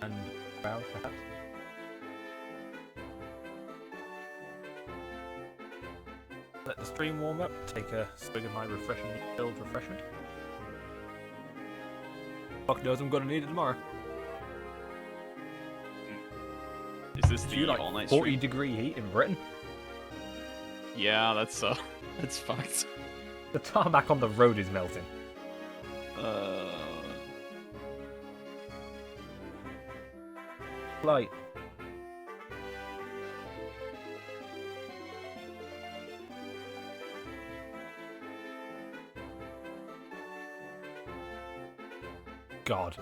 and browse, perhaps. Let the stream warm up. Take a swig of my refreshing filled refreshment. Fuck knows I'm gonna need it tomorrow. Is this You the like all-night 40-degree heat in Britain? Yeah, that's that's fucked. The tarmac on the road is melting. Like, God.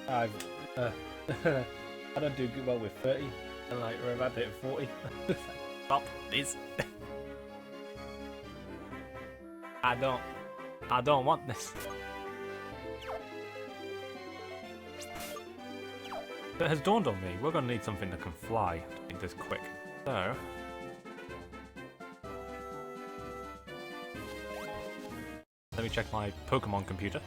I've I don't do good well with 30, and like we're about to hit 40. Stop this. I don't want this. It has dawned on me, we're gonna need something that can fly to make this quick. So let me check my Pokemon computer.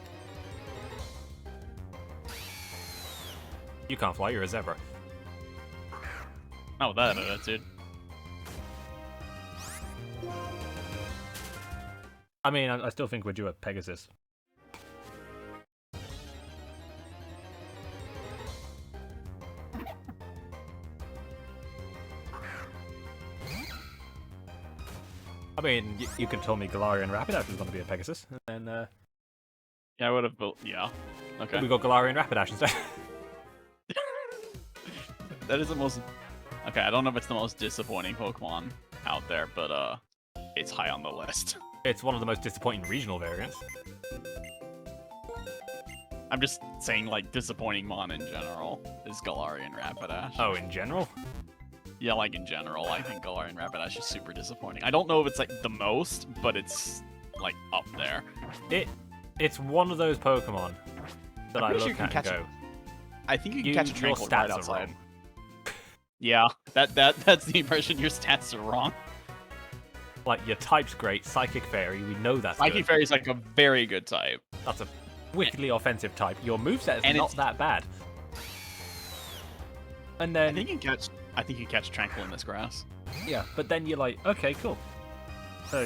You can't fly, you're a zebra. Oh, that's it. I mean, I still think we're due a Pegasus. I mean, you could tell me Galarian Rapidash was going to be a Pegasus, and then Yeah, I would have built. Yeah. Okay. we got Galarian Rapidash instead. That is the most. Okay, I don't know if it's the most disappointing Pokemon out there, but it's high on the list. It's one of the most disappointing regional variants. I'm just saying, like, disappointing Mon in general is Galarian Rapidash. Oh, in general? Yeah, like in general, I think Galarian Rapidash is super disappointing. I don't know if it's like the most, but it's like up there. It's one of those Pokemon that I'm I pretty look sure you can at catch and go, I think you can catch a your Tranquil stats right are outside. wrong. Yeah, that's the impression. Your stats are wrong. Like, your type's great, Psychic Fairy, we know that's Psychic good. Fairy is like a very good type. That's a wickedly offensive type. Your moveset is And not it's- that bad. And I then, think you can catch Tranquil in this grass. yeah, but then you're like, okay, cool. So,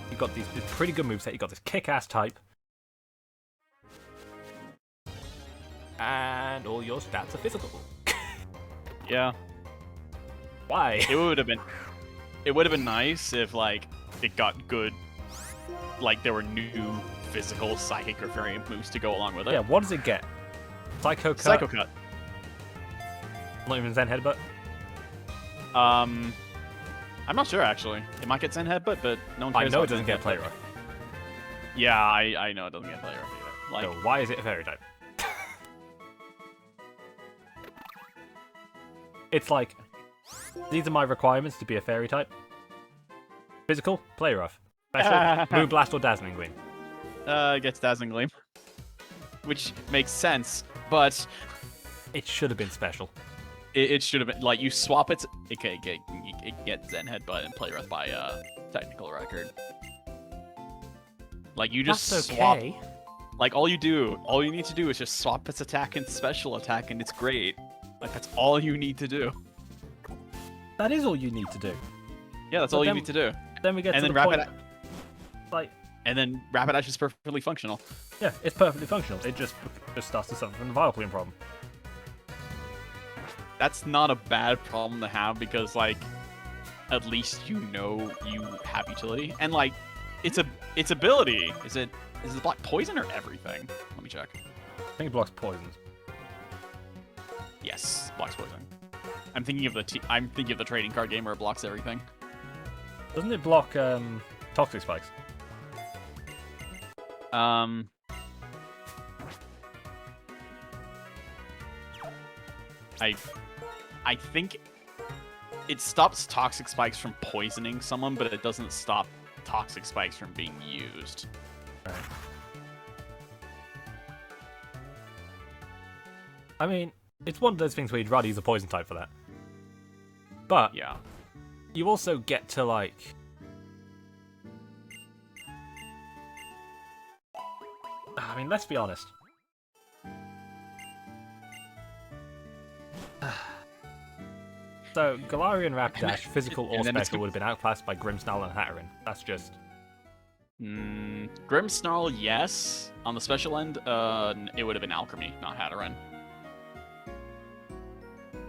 you've got this pretty good moveset, you've got this kick-ass type. And all your stats are physical. Yeah, Why? it would have been nice if like it got good, like there were new physical Psychic or Fairy moves to go along with it. Yeah, what does it get? Psycho Cut? Psycho Cut. Not even Zen Headbutt? I'm not sure actually. It might get Zen Headbutt, but no one I cares know it about doesn't Zen get Play Headbutt. Rough. Yeah, I know it doesn't get Play Rough either. Like, So why is it a Fairy type? It's like, these are my requirements to be a Fairy type. Physical, Play Rough. Special, Moonblast or Dazzling Gleam. it gets Dazzling Gleam, which makes sense, but It should have been special. it should have been like you swap it. It gets Zen Headbutt and Play Rough by technical record. Like you just That's swap. okay. Like all you need to do is just swap its attack and special attack, and it's great. Like that's all you need to do. That is all you need to do. Yeah, that's But all you then- need to do. Then we get And to then the point, Rapid, like, and then Rapidash is perfectly functional. yeah, it's perfectly functional. It just starts to suffer from the Vileplume problem. That's not a bad problem to have because like, at least you know you have utility and like, its ability. Is it block poison or everything? Let me check. I think it blocks poisons. Yes, blocks poison. I'm thinking of the trading card game where it blocks everything. Doesn't it block Toxic Spikes? I think it stops toxic spikes from poisoning someone, but it doesn't stop toxic spikes from being used. Right. I mean, it's one of those things where you'd rather use a poison type for that. But Yeah. you also get to like. I mean, let's be honest. So, Galarian Rapidash, physical or and then it's special, would have been outclassed by Grimmsnarl and Hatterene. That's just. Grimmsnarl, yes. On the special end, it would have been Alchemy, not Hatterene.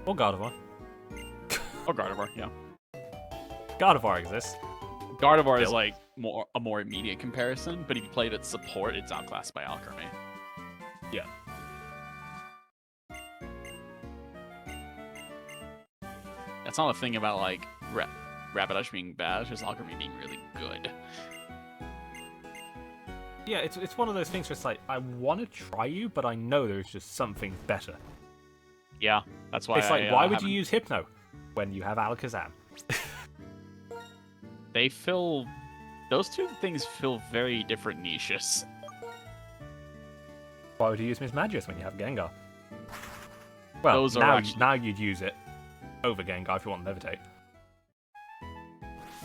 Or Gardevoir. Or Gardevoir, yeah. Gardevoir exists. Gardevoir is Still. like a more immediate comparison, but if you played it support, it's outclassed by Alchemy. Yeah. That's not a thing about like Rapidash being bad, it's just Alchemy being really good. Yeah, it's one of those things where it's like, I want to try you, but I know there's just something better. Yeah, that's why. It's like, why would you use Hypno when you have Alakazam? Those two things fill very different niches. Why would you use Mismagius when you have Gengar? Well, Those are now, actually- now you'd use it over Gengar if you want Levitate.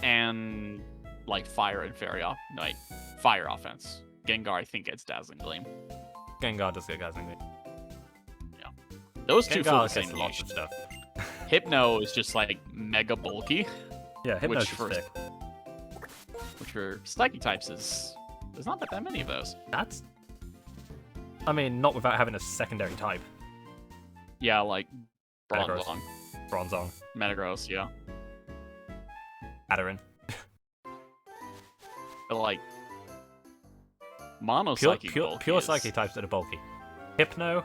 And like fire and fire offense. Gengar, I think, gets Dazzling Gleam. Gengar does get Dazzling Gleam. Those two fill the Gengar same gets lots niche. of stuff. Hypno is just like mega bulky, Yeah, Hypno's Which just first? thick. which for Psychic types there's not that many of those. That's... I mean, not without having a secondary type. Yeah, like Metagross. Bronzong, Bronzong, Metagross, yeah. Hatterene. But like Mono Pure, Psychic pure, bulky pure is- Psychic types that are bulky. Hypno,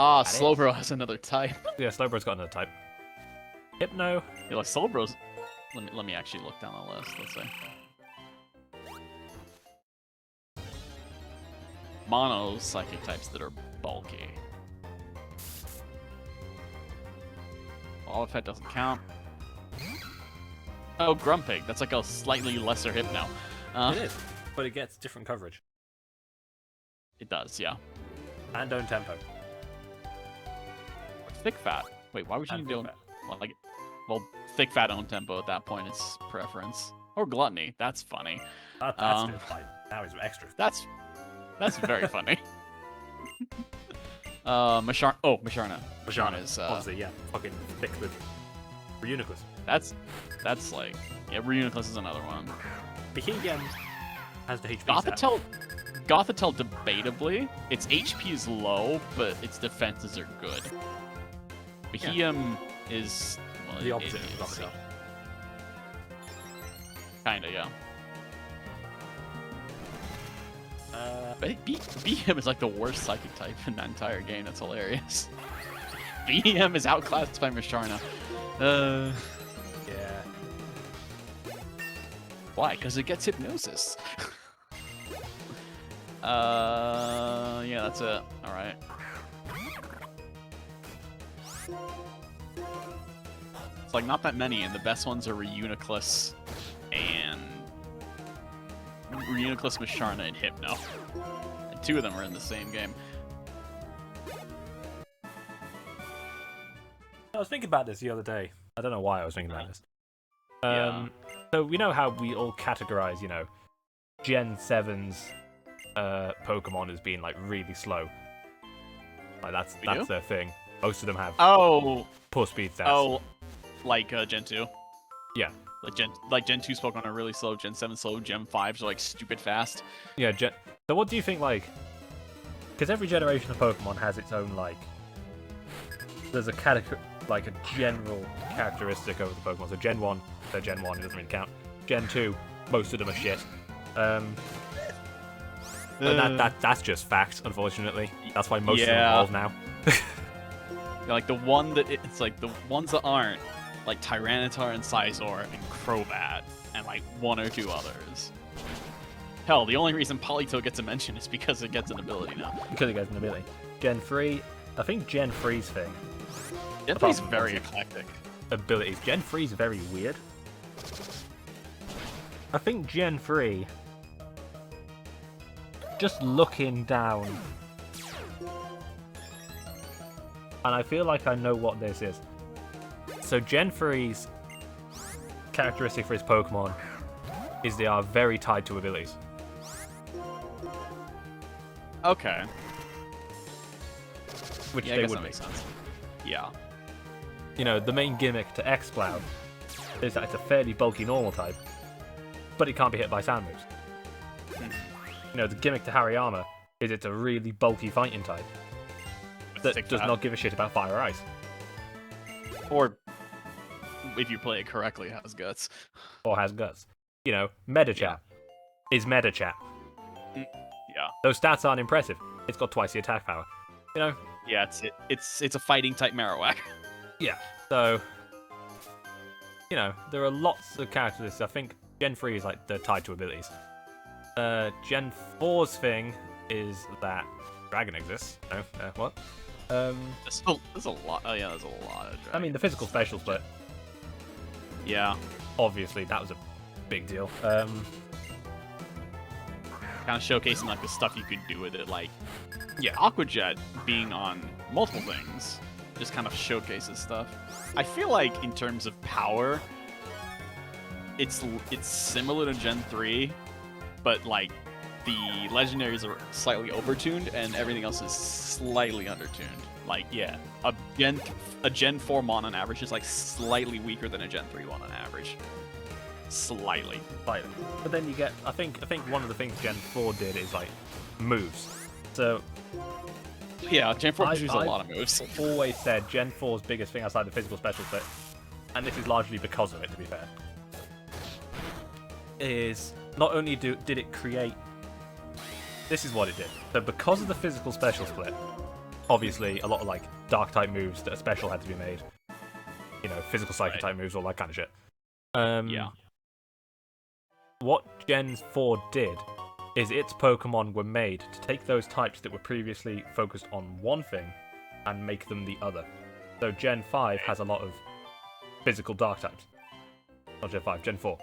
Ah, That is- Slowbro has another type. yeah, Slowbro's got another type. Hypno, Yeah, like Slowbro's. Let me actually look down the list. Let's see. Mono Psychic types that are bulky. Wobbuffet doesn't count. Oh, Grumpig. That's like a slightly lesser Hypno. it is, but it gets different coverage. It does, yeah. And own tempo. Thick Fat. Wait, why would you And need to thick own... Well, Thick Fat own tempo at that point is preference. Or Gluttony. That's funny. That's Um, just like, now he's extra. That's very funny. Masharna. Oh, Masharna. Masharna is obviously, yeah, fucking thick with Reuniclus. that's like Reuniclus is another one. But he has the HP stat. Gothitelle debatably, its HP is low, but its defenses are good. Beheeyem is The opposite of Gothitelle. Kinda, yeah. But Beheeyem is like the worst psychic type in that entire game. That's hilarious. Beheeyem is outclassed by Masharna. Yeah. Why? Because it gets hypnosis. Yeah, that's it. All right. It's like not that many, and the best ones are Reuniclus and Masharna, and Hypno. And two of them are in the same game. I was thinking about this the other day. I don't know why I was thinking about this. Yeah. So we know how we all categorize, Gen 7's Pokemon as being like really slow. Like that's do? their thing. Most of them have Oh, poor speed stats. oh, like Gen 2. Yeah. Like Gen 2 Pokemon are really slow, Gen 7 slow, Gen 5s are like stupid fast. Yeah. So what do you think, like? Because every generation of Pokemon has its own like. There's a like a general characteristic of the Pokemon. So Gen 1, they're Gen 1, it doesn't really count. Gen 2, most of them are shit. But that's just fact, unfortunately. That's why most of them Yeah. evolve now. Yeah, like the one that it's like the ones that aren't, like Tyranitar and Scizor and Crobat and like one or two others. Hell, the only reason Polito gets a mention is because it gets an ability now. Because it gets an ability. Gen 3, I think Gen 3's thing. Gen Apart 3's from very obviously- eclectic. Abilities. Gen 3's very weird. I think Gen 3, just looking down, and I feel like I know what this is. So Gen 3's characteristic for his Pokemon is they are very tied to abilities. Okay. Which Yeah, I they guess would that be. makes sense. Yeah. You know, the main gimmick to X-Cloud is that it's a fairly bulky normal type, but it can't be hit by sound moves. You know, the gimmick to Hariyama is it's a really bulky fighting type that Stick does that. not give a shit about fire or ice, Or if you play it correctly, has guts. or has guts. You know, Medichap is Medichap. Yeah. Those stats aren't impressive. It's got twice the attack power. You know? Yeah, it's a fighting type Marowak. Yeah. So, you know, there are lots of characteristics. I think Gen 3 is like they're tied to abilities. Gen 4's thing is that Dragon exists. No, what? There's a lot. Oh yeah, there's a lot of. I mean, the physical specials, but yeah, obviously that was a big deal. kind of showcasing like the stuff you could do with it. Like, yeah, Aqua Jet being on multiple things just kind of showcases stuff. I feel like in terms of power, it's similar to Gen 3, but like the legendaries are slightly overtuned and everything else is slightly undertuned. Like, yeah, a Gen 4 mon on average is like slightly weaker than a Gen 3 one on average. Slightly. Slightly. But then you get, I think one of the things Gen 4 did is like moves. So Yeah, Gen 4 I've produces a lot of moves. always said Gen 4's biggest thing outside the physical specials, but and this is largely because of it, to be fair, is not only did it create. This is what it did. So because of the physical special split, obviously a lot of like dark type moves that are special had to be made. You know, physical psychic type moves, all that kind of shit. Yeah. What Gen 4 did is its Pokemon were made to take those types that were previously focused on one thing and make them the other. So Gen 5 has a lot of physical dark types. Not Gen 5, Gen 4.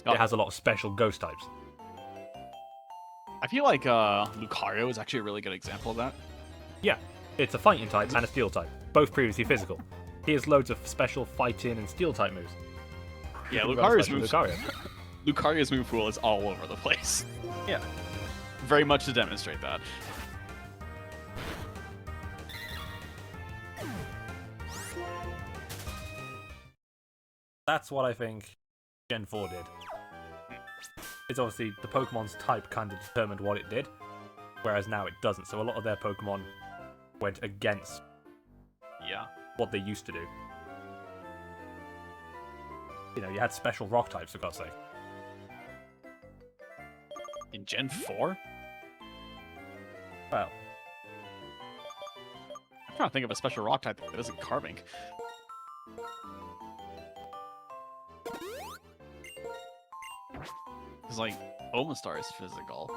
It has a lot of special ghost types. I feel like Lucario is actually a really good example of that. Yeah, it's a fighting type and a steel type, both previously physical. He has loads of special fighting and steel type moves. Yeah, We've got a Lucario's special move, Lucario. Lucario's move pool is all over the place. Yeah. Very much to demonstrate that. That's what I think Gen 4 did. It's obviously the Pokemon's type kind of determined what it did, whereas now it doesn't. So a lot of their Pokemon went against what they used to do. You know, you had special rock types, for God's sake. In Gen 4? Well, I'm trying to think of a special rock type that isn't carving. It's like Omastar is physical.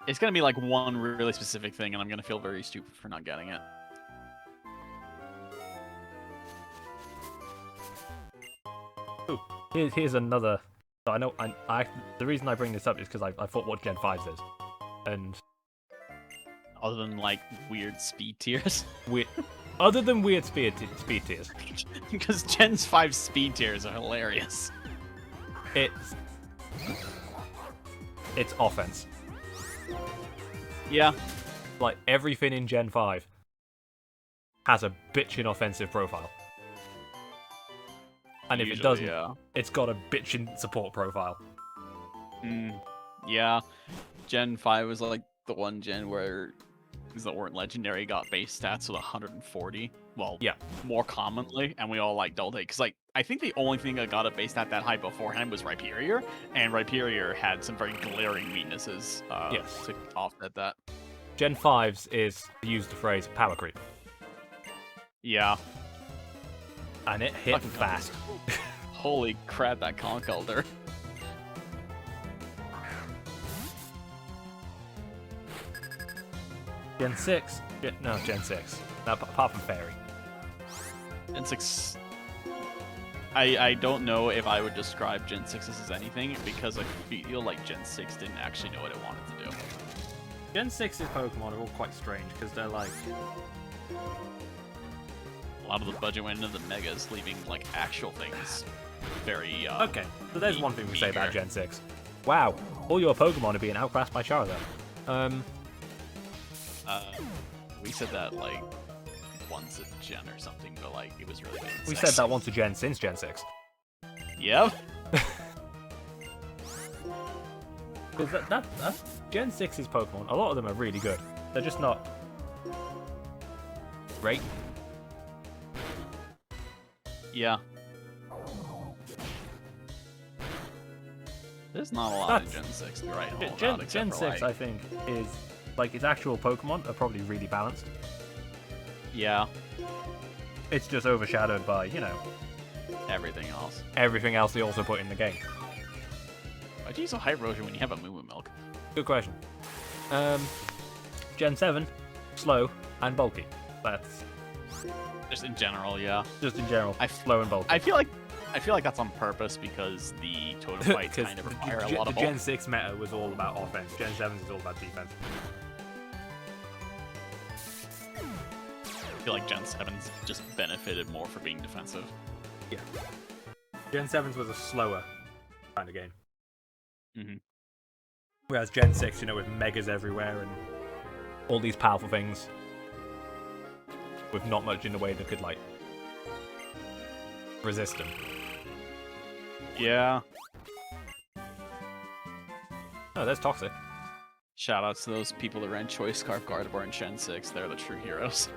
It's gonna be like one really specific thing, and I'm gonna feel very stupid for not getting it. here's another. So I know. I the reason I bring this up is because I thought what Gen 5 is, and Other than like weird speed tiers. other than weird speed tiers, Because Gen's 5 speed tiers are hilarious. it's offense. Yeah. Like everything in Gen 5 has a bitchin' offensive profile. And if it doesn't, it's got a bitchin' support profile. Yeah. Gen 5 was like the one gen where things that weren't legendary got base stats with 140. Well, yeah, more commonly, and we all like doubled it. Because like I think the only thing that got a base stat that high beforehand was Rhyperior, and Rhyperior had some very glaring weaknesses to offset that. Gen 5's is, to use the phrase, power creep. Yeah. And it hit fast. Holy crap, that Conch Elder. Gen 6? Gen 6. No, apart from Fairy. Gen 6... I don't know if I would describe Gen 6 as anything because I feel like Gen 6 didn't actually know what it wanted to do. Gen 6's Pokemon are all quite strange because they're like. A lot of the budget went into the megas, leaving like actual things very. Okay, so there's one thing we say about meager. Gen 6. Wow, all your Pokemon are being outclassed by Charizard. We said that like once a gen or something, but like it was really big. in We 6. said that once a gen since Gen 6. Yep. Because that's Gen 6's Pokemon. A lot of them are really good. They're just not great. Yeah. There's not a lot of Gen 6 to write home about, except Gen for, 6, like, I think, is like its actual Pokemon are probably really balanced. yeah, It's just overshadowed by, you know, everything else. everything else they also put in the game. Why'd you use a Hype Rosion when you have a Moo Moo Milk? Good question. Gen 7, slow and bulky. That's Just in general, yeah. just in general, slow and bulky. I feel like that's on purpose because the totem fights kind of require a lot the of Gen bulk. 6 meta was all about offense. Gen 7 is all about defense. I feel like Gen 7's just benefited more for being defensive. Yeah. Gen 7's was a slower kind of game. Mhm. Whereas Gen 6, you know, with megas everywhere and all these powerful things, with not much in the way that could, like, resist them. Yeah. Oh, there's Toxic. Shout outs to those people that ran Choice Scarf Gardevoir in Gen 6. They're the true heroes.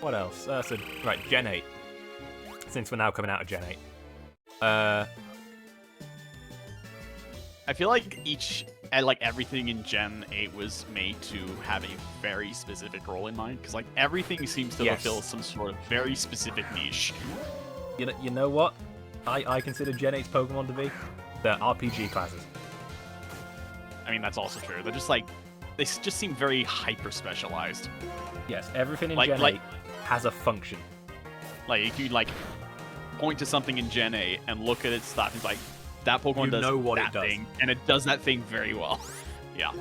What else? So, right, Gen 8. Since we're now coming out of Gen 8. I feel like everything in Gen 8 was made to have a very specific role in mind, because like everything seems to Yes. fulfill some sort of very specific niche. You know what? I consider Gen 8's Pokemon to be the RPG classes. I mean, that's also true. They're just like, they just seem very hyper specialized. Yes, everything in Like- Gen like- 8 has a function. Like if you like point to something in Gen 8 and look at its stuff, it's like that Pokemon You does know what it that does. thing, and it does that thing very well. Yeah. It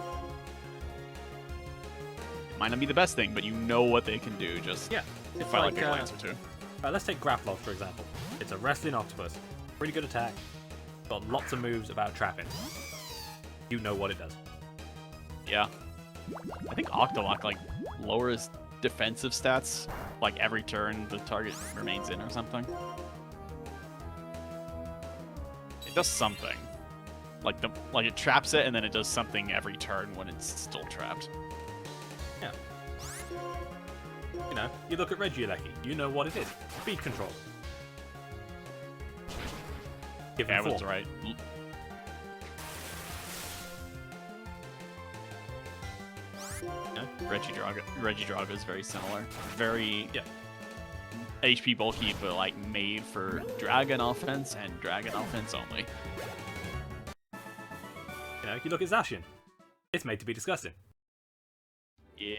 might not be the best thing, but you know what they can do. Just Yeah, it's by like, like a glance or two. let's take Graploth, for example. It's a wrestling octopus. Pretty good attack. Got lots of moves about trapping. You know what it does. Yeah. I think Octolock like lowers defensive stats like every turn the target remains in or something. It does something. Like it traps it and then it does something every turn when it's still trapped. Yeah. You know, you look at Regieleki. You know what it is. Speed control. Given Yeah, that's form. right. Regidraga is very similar. Very HP bulky, but like made for dragon offense and dragon offense only. You know, you look at Zacian. It's made to be disgusting. Yeah.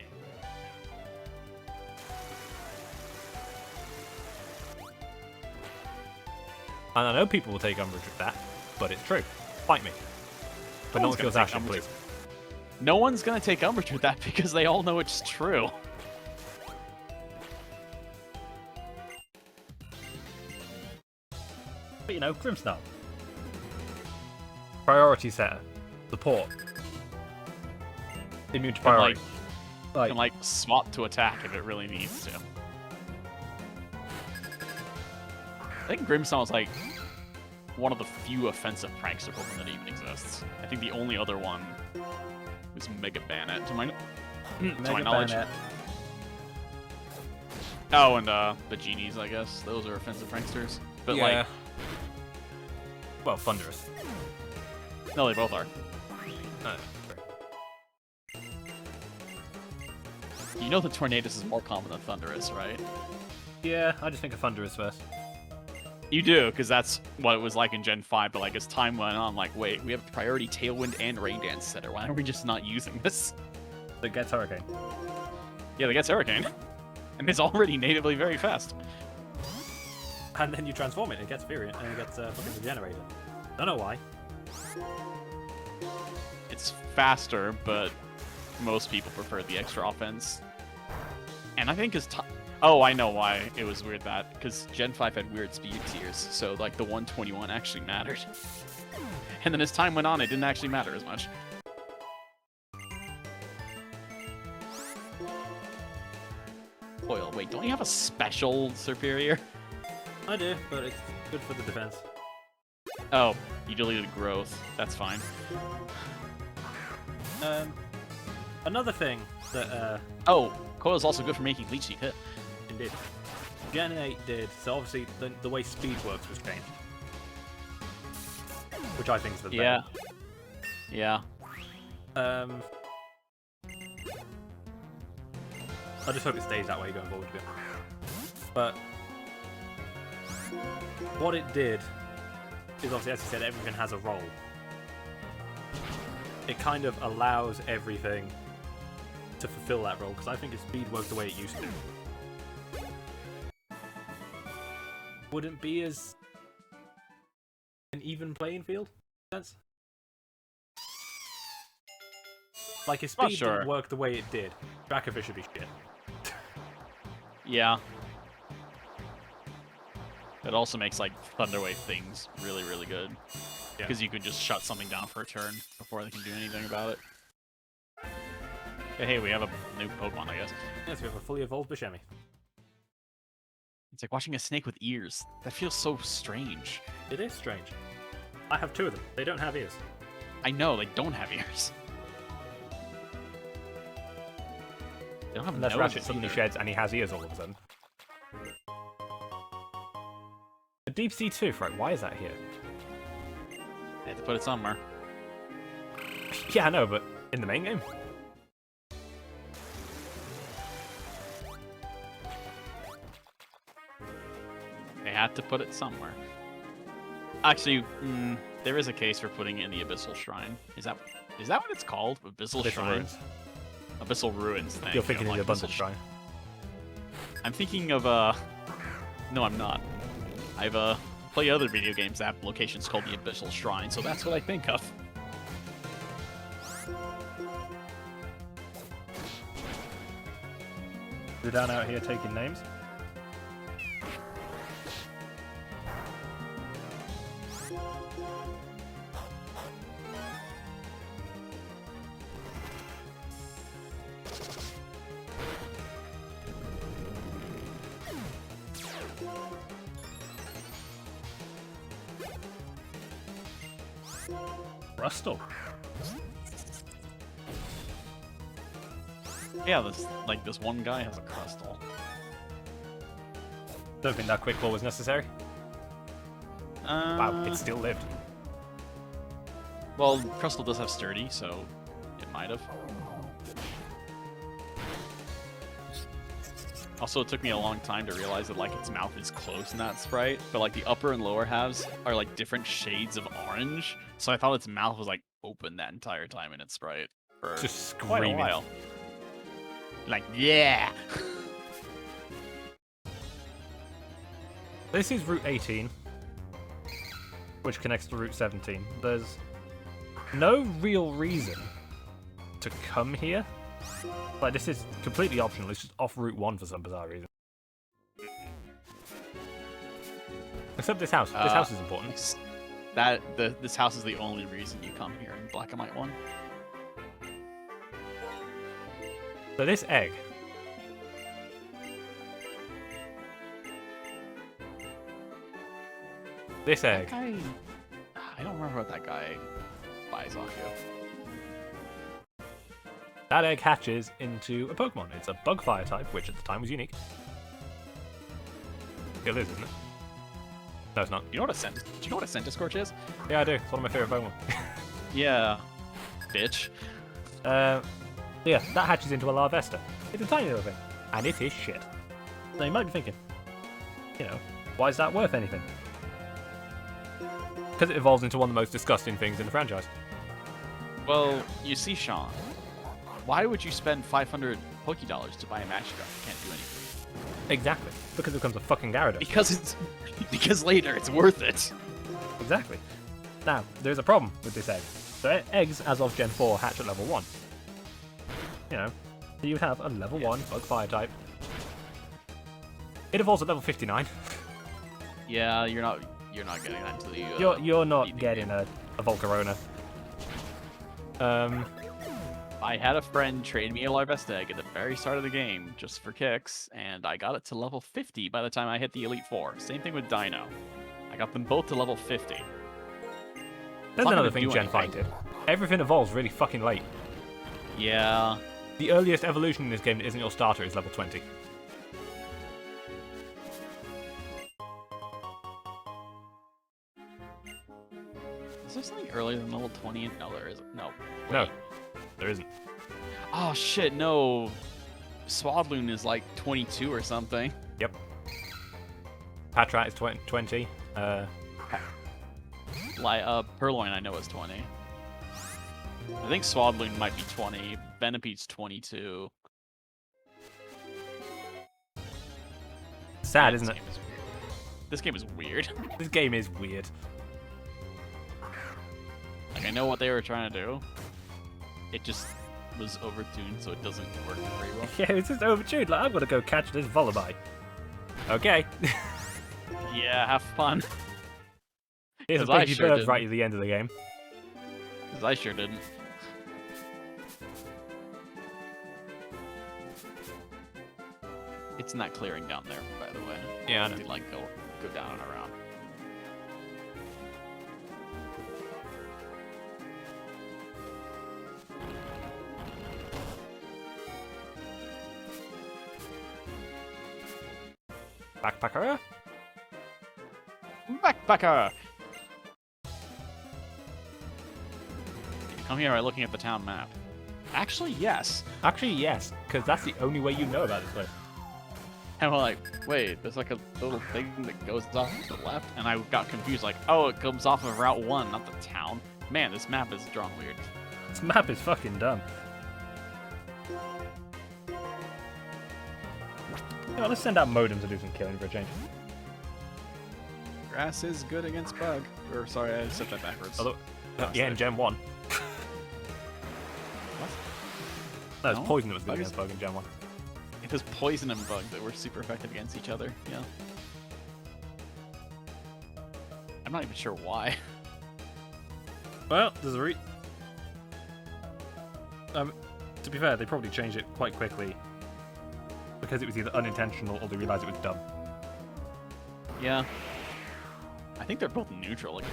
And I know people will take umbrage with that, but it's true. Fight me. But no one kills Zacian, please. No one's gonna take umbrage with that because they all know it's true. But you know, Grimmsnarl. Priority setter. Support. Immune to priority. Can like swap to attack if it really needs to. I think Grimmsnarl is like one of the few offensive prankster Pokemon that even exists. I think the only other one was Mega Banette, to my knowledge. Bayonet. Oh, and the Genies, I guess. Those are offensive pranksters. But like, well, Thunderous. no, they both are. You know that Tornadus is more common than Thunderous, right? Yeah, I just think of Thunderous first. You do, because that's what it was like in Gen 5, but like as time went on, like, wait, we have priority Tailwind and Rain Dance setter. Why are we just not using this? That gets Hurricane. Yeah, they get Hurricane. And it's already natively very fast. And then you transform it, it gets Furion, and it gets fucking Regenerated. Don't know why. It's faster, but most people prefer the extra offense. And I think his oh, I know why it was weird that, because Gen 5 had weird speed tiers, so like the 121 actually mattered. And then as time went on, it didn't actually matter as much. Coil, wait, don't you have a special superior? I do, but it's good for the defense. Oh, you deleted growth. That's fine. Another thing that Oh, Coil's also good for making Leech Seed hit. indeed Gen 8 did, so obviously the way speed works was changed. Which I think is for the Yeah. better. Yeah. I just hope it stays that way going forward. But what it did is obviously, as you said, everything has a role. It kind of allows everything to fulfill that role, because I think if speed worked the way it used to, wouldn't be as an even playing field. Sense? Like if Not speed sure. didn't work the way it did, Dracovish should be shit. Yeah. It also makes like Thunderwave things really, really good. Because you can just shut something down for a turn before they can do anything about it. Hey, we have a new Pokemon, I guess. Yes, we have a fully evolved Bishemi. It's like watching a snake with ears. That feels so strange. It is strange. I have two of them. They don't have ears. I know, they don't have ears. They don't have Unless noses Ratchet suddenly either. sheds and he has ears all of a sudden. The Deep Sea Tooth, right? Why is that here? They had to put it somewhere. Yeah, I know, but in the main game? They had to put it somewhere. Actually, there is a case for putting it in the Abyssal Shrine. Is that what it's called? Abyssal Abyssal Shrine? Ruins. Abyssal Ruins thing. You're thinking of the like Abundant Abyssal Shrine. I'm thinking of no, I'm not. I've played other video games that have locations called the Abyssal Shrine, so that's what I think of. We're down out here taking names. Rustle. Yeah, this one guy has a Crustle. Don't think that quick claw was necessary. Wow, it still lived. Well, Crustle does have Sturdy, so it might have. Also, it took me a long time to realize that like its mouth is closed in that sprite, but like the upper and lower halves are like different shades of orange. So I thought its mouth was like open that entire time in its sprite for Just quite a screaming. while. Like, yeah. This is Route 18, which connects to Route 17. There's no real reason to come here. Like, this is completely optional. It's just off Route 1 for some bizarre reason. Except this house. This house is important. This house is the only reason you come here in Black and White 1. So this egg. This egg. I don't remember what that guy buys off you. That egg hatches into a Pokemon. It's a bug fire type, which at the time was unique. It is, isn't it? No, it's not. Do you know what a Centiskorch is? Yeah, I do. It's one of my favorite Pokemon. Yeah, bitch. Yeah, that hatches into a Larvesta. It's a tiny little thing. And it is shit. Now you might be thinking, why is that worth anything? Because it evolves into one of the most disgusting things in the franchise. Well, you see Sean. why would you spend 500 Poké-Dollars to buy a Magikarp that can't do anything? Exactly. Because it becomes a fucking Gyarados. Because later it's worth it. Exactly. Now, there's a problem with this egg. So eggs, as of Gen 4, hatch at level 1. You know, so you would have a level 1 bug fire type. It evolves at level 59. Yeah, you're not getting that until you. You're not beat the getting game. a Volcarona. I had a friend trade me a Larvest egg at the very start of the game just for kicks, and I got it to level 50 by the time I hit the Elite Four. Same thing with Dino. I got them both to level 50. There's not another gonna thing do Gen 5 anything. did. Everything evolves really fucking late. Yeah. The earliest evolution in this game that isn't your starter is level 20. Is there something earlier than level 20? No, there isn't. No. No, Wait. there isn't. Oh shit, no. Swadloon is like 22 or something. Yep. Patrat is 20. Purloin I know is 20. I think Swadloon might be 20. Venepede's 22. Sad, Yeah, isn't it? This game is weird. This game is weird. Like, I know what they were trying to do. It just was overtuned, so it doesn't work very well. Yeah, it's just overtuned. Like, I'm gonna go catch this Volibite. Okay. Yeah, have fun. Here's a 'Cause I baby sure bird didn't. right at the end of the game. Because I sure didn't. It's not clearing down there, by the way. Yeah, I know. They, like, go down and around. Backpacker? Backpacker! Come here by looking at the town map. Actually, yes. Actually, yes, because that's the only way you know about this place. And we're like, wait, there's like a little thing that goes off to the left, and I got confused, like, oh, it comes off of Route 1, not the town. Man, this map is drawn weird. This map is fucking dumb. You know, let's send out Modem to do some killing for a change. Grass is good against bug. Or, sorry, I said that backwards. Although, That's yeah, in it. Gen 1. What? No, it's No? poison that was good Bug is- against Bug in Gen 1. It was poison and bug that were super effective against each other, yeah. I'm not even sure why. Well, there's a to be fair, they probably changed it quite quickly because it was either unintentional or they realized it was dumb. Yeah. I think they're both neutral. Like,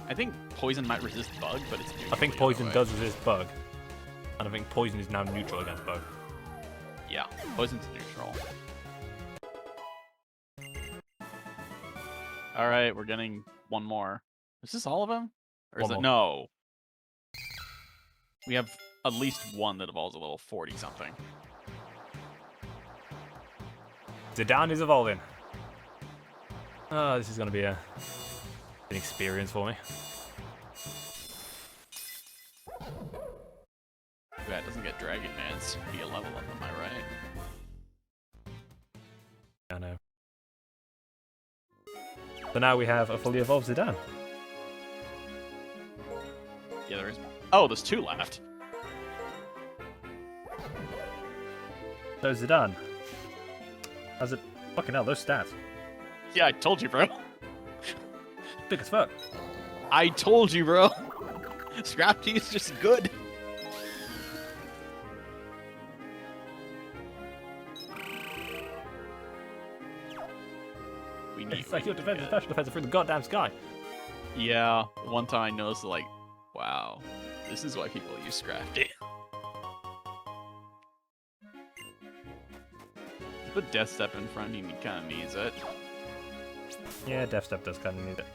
I think poison might resist bug, but it's neutral I think either poison way. does resist Bug, and I think poison is now neutral against Bug. Yeah, poison's neutral. Alright, we're getting one more. Is this all of them? Or is One it more. no? We have at least one that evolves a level 40 something. Zidane is evolving. Oh, this is going to be an experience for me. Yeah, it doesn't get Dragon Dance via level up, am I right? I know. So now we have a fully evolved Zidane. Yeah, there is. Oh, there's two left. So Zidane. How's it? Fucking hell, those stats. Yeah, I told you, bro. Big as fuck. I told you, bro. Scrafty is just good. We need. It's like your defense and special defense are through the goddamn sky. Yeah, one time I noticed, like, wow, this is why people use Scrafty. Put Death Step in front, he kind of needs it. Yeah, Death Step does kind of need it.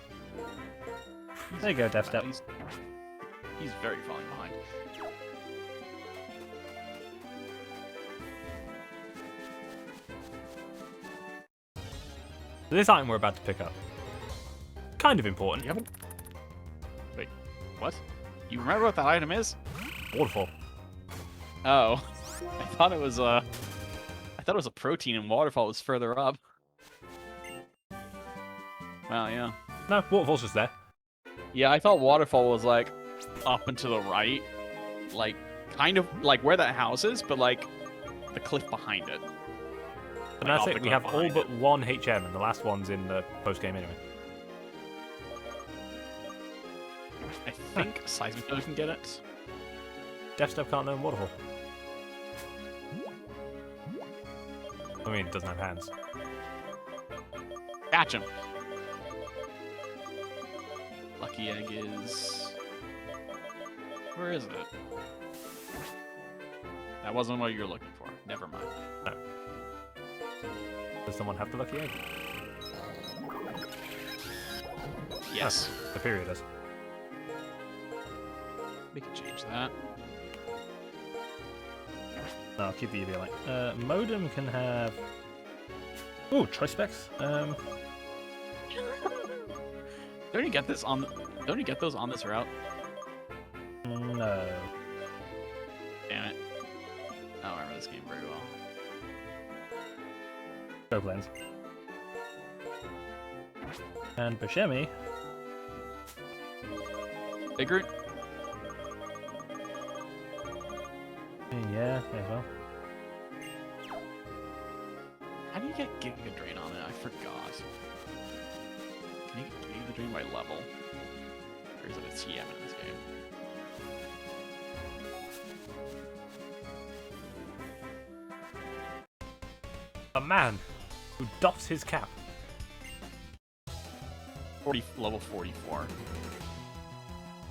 There you go, Death Step. He's very falling behind. So this item we're about to pick up. Kind of important. You haven't. Wait, what? You remember what that item is? Waterfall. Oh. I thought it was a protein and waterfall was further up. Wow, yeah. No, waterfall's just there. Yeah, I thought waterfall was like up and to the right, like kind of like where that house is, but like the cliff behind it. And Like, that's off it. the We cliff have all behind but one HM, and the last one's in the post game anyway. I think Seismic Node can get it. Death Step can't learn waterfall. I mean, it doesn't have hands. Catch him. Lucky Egg is... Where is it? That wasn't what you were looking for. Never mind. No. Does someone have the lucky egg? Yes. The period does. We can change that. No, I'll keep the EV like. Modem can have. Ooh, choice specs. Don't you get this on? Don't you get those on this route? No. Damn it! I don't remember this game very well. Go plans. And Buscemi. Big Root? Yeah, may as well. How do you get Giga Drain on it? I forgot. Can you get Giga Drain by level? Or is it a TM in this game? A man who doffs his cap. Level 44.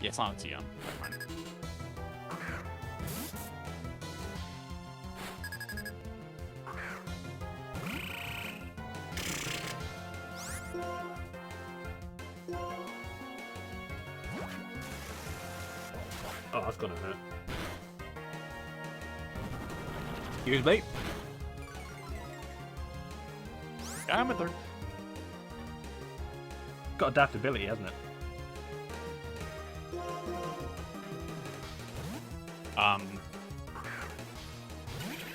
Yeah, it's not a TM. Never mind. Oh, that's gonna hurt. Use bait. I'm a third. Got adaptability, hasn't it?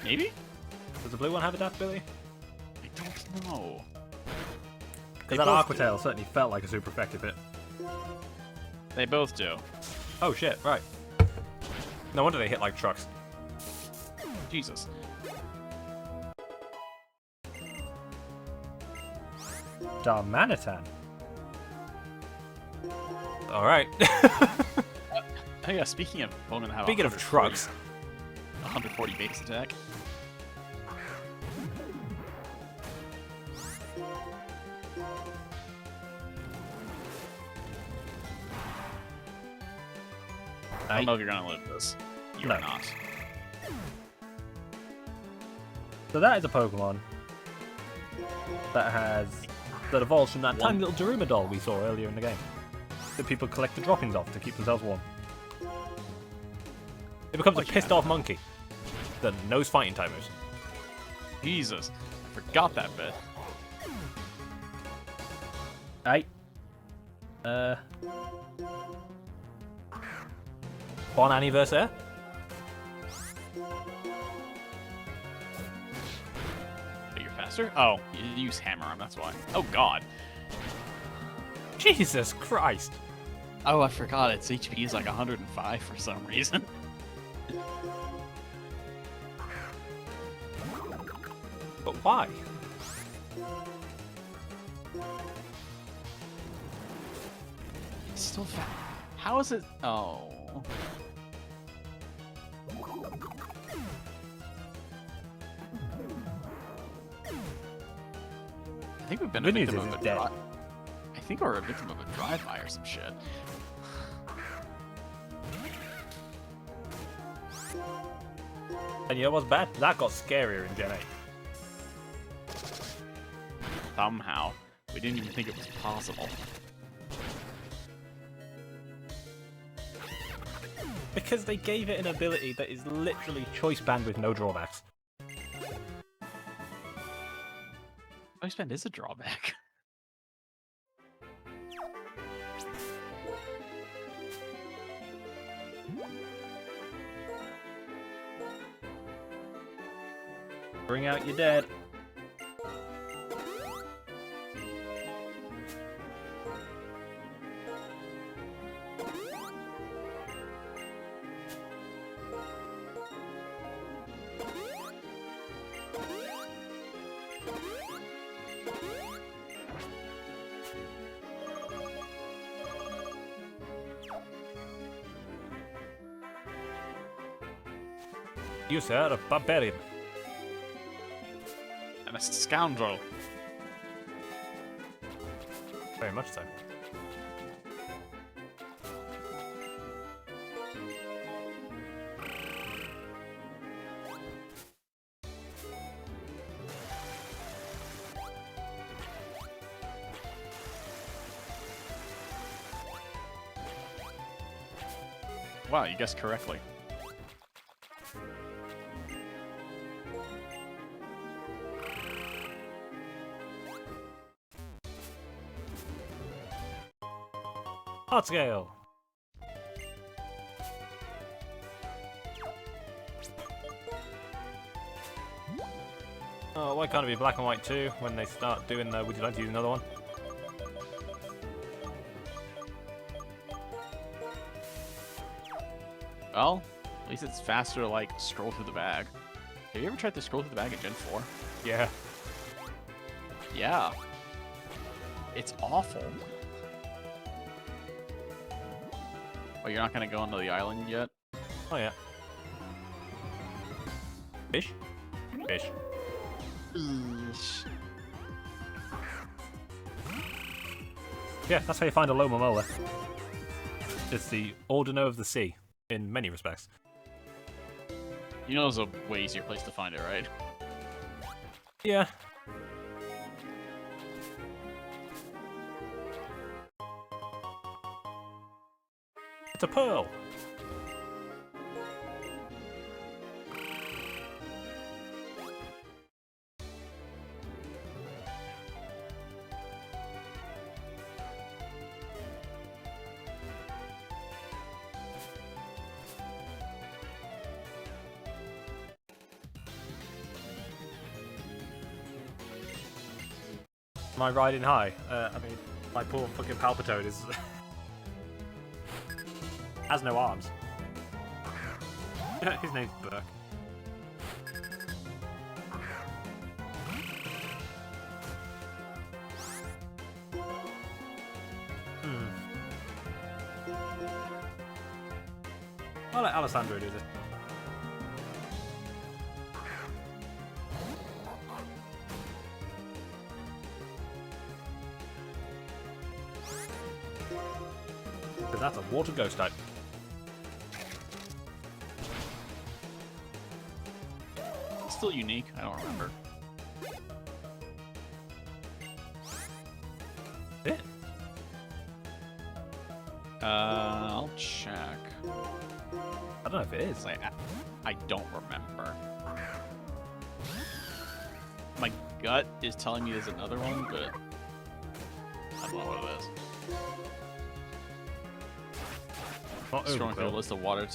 Maybe? Does the blue one have adaptability? I don't know. Because that Aquatail certainly felt like a super effective hit. They both do. Oh shit, right. No wonder they hit like trucks. Jesus. Darmanitan. Alright. Oh yeah, speaking of Pokemon that have Speaking of trucks. 140 base attack. I don't know if you're gonna live this. You're No. not. So that is a Pokemon that evolves from that tiny little Daruma doll we saw earlier in the game. That people collect the droppings off to keep themselves warm. It becomes a pissed off monkey that knows fighting type moves. Jesus. I forgot that bit. Hey. Bon anniversaire? But you're faster? Oh, you use Hammer Arm, that's why. Oh god. Jesus Christ. Oh, I forgot its HP is like 105 for some reason. But why? It's still fast. How is it? Oh. I think we've been a Good news victim is of it's a dead. I think we're a victim of a drive-by or some shit. And you know what's bad? That got scarier in Gen 8. Somehow. We didn't even think it was possible. Because they gave it an ability that is literally choice band with no drawbacks. Choice band is a drawback. Bring out your dead. You, sir, are a barbarian. I'm a scoundrel. Very much so. Wow, you guessed correctly. Hot scale. Oh, why can't it be black and white too when they start doing the would you like to use another one? Well, at least it's faster to like scroll through the bag. Have you ever tried to scroll through the bag in Gen 4? Yeah. Yeah. It's awful. Oh, you're not gonna go onto the island yet? Oh yeah. Fish? Fish. Yeah, that's how you find a Loma Mola. It's the Ordino of the Sea, in many respects. You know there's a way easier place to find it, right? Yeah. It's a pearl. Am I riding high? I mean, my poor fucking Palpitoad is has no arms. His name's Burke. I'll let Alessandro do this. Because that's a water ghost type. It's still unique. I don't remember. Yeah. I'll check. I don't know if it is. I don't remember. My gut is telling me there's another one, but I don't know what it is. Not Scrolling through the Overquill. list of water.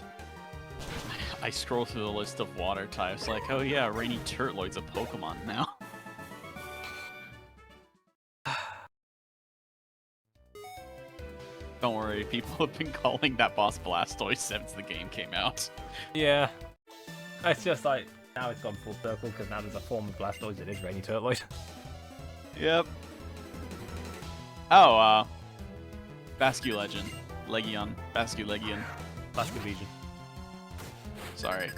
I scroll through the list of water types, like, oh yeah, Rainy Turtloid's a Pokemon now. Don't worry, people have been calling that boss Blastoise since the game came out. Yeah. It's just like, now it's gone full circle because now there's a form of Blastoise that is Rainy Turtloid. Yep. Oh, Basculegion. Legion. Basculegion. Basculegion. Sorry.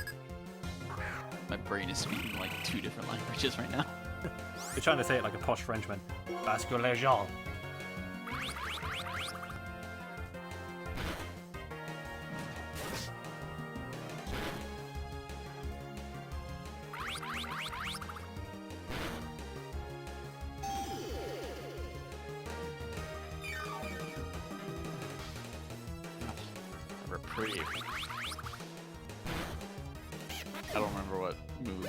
My brain is speaking like 2 different languages right now. You're trying to say it like a posh Frenchman. Basculegion. Reprieve. I don't remember what move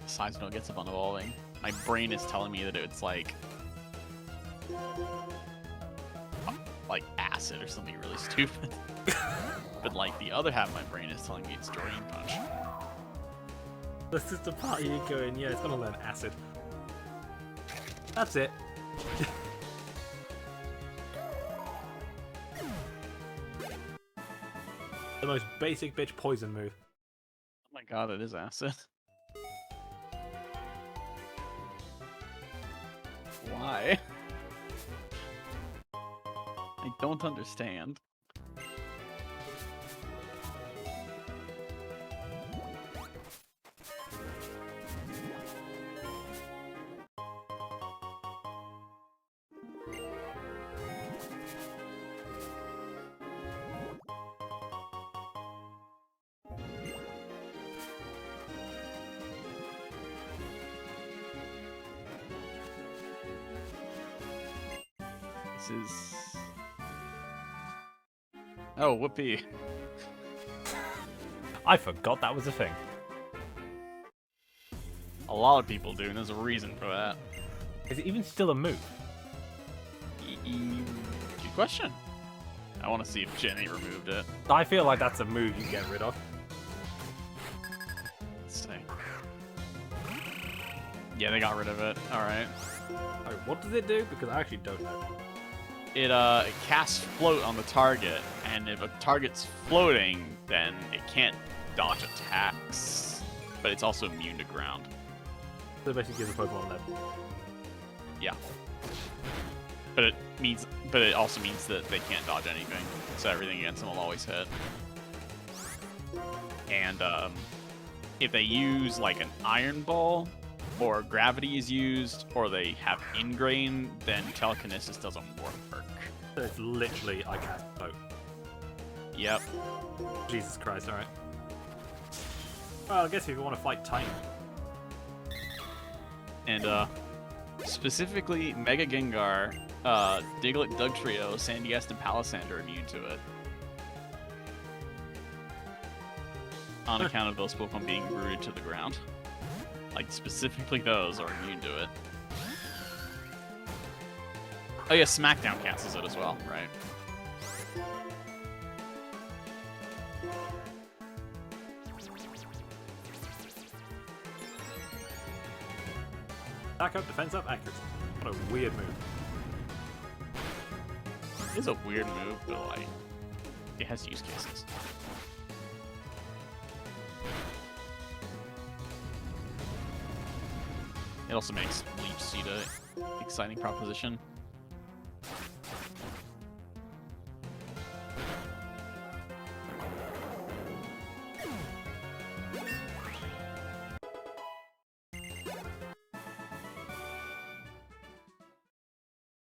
Seismic gets up on evolving. My brain is telling me that it's like acid or something really stupid. But like the other half of my brain is telling me it's Drain Punch. This is the part you going, yeah, it's gonna learn acid. That's it. The most basic bitch poison move. Oh my god, it is acid. Why? I don't understand. This is... Oh, whoopee. I forgot that was a thing. A lot of people do, and there's a reason for that. Is it even still a move? Good question. I want to see if Jenny removed it. I feel like that's a move you get rid of. Let's see. Yeah, they got rid of it. Alright. Oh, what does it do? Because I actually don't know. It casts float on the target, and if a target's floating, then it can't dodge attacks. But it's also immune to ground. So it basically gives a Pokemon that. Yeah. But it also means that they can't dodge anything, so everything against them will always hit. And if they use like an Iron Ball, or Gravity is used, or they have Ingrain, then Telekinesis doesn't work. So it's literally I cast both. Yep. Jesus Christ! All right. Well, I guess if you want to fight Titan. And specifically Mega Gengar, Diglett, Dugtrio, Sandygast, and Palisandre are immune to it. On account of those Pokemon being rooted to the ground. Like, specifically those are immune to it. Oh yeah, Smackdown cancels it as well, right? Attack up, defense up, accuracy. What a weird move. It is a weird move, but like, it has use cases. It also makes Leech Seed an exciting proposition.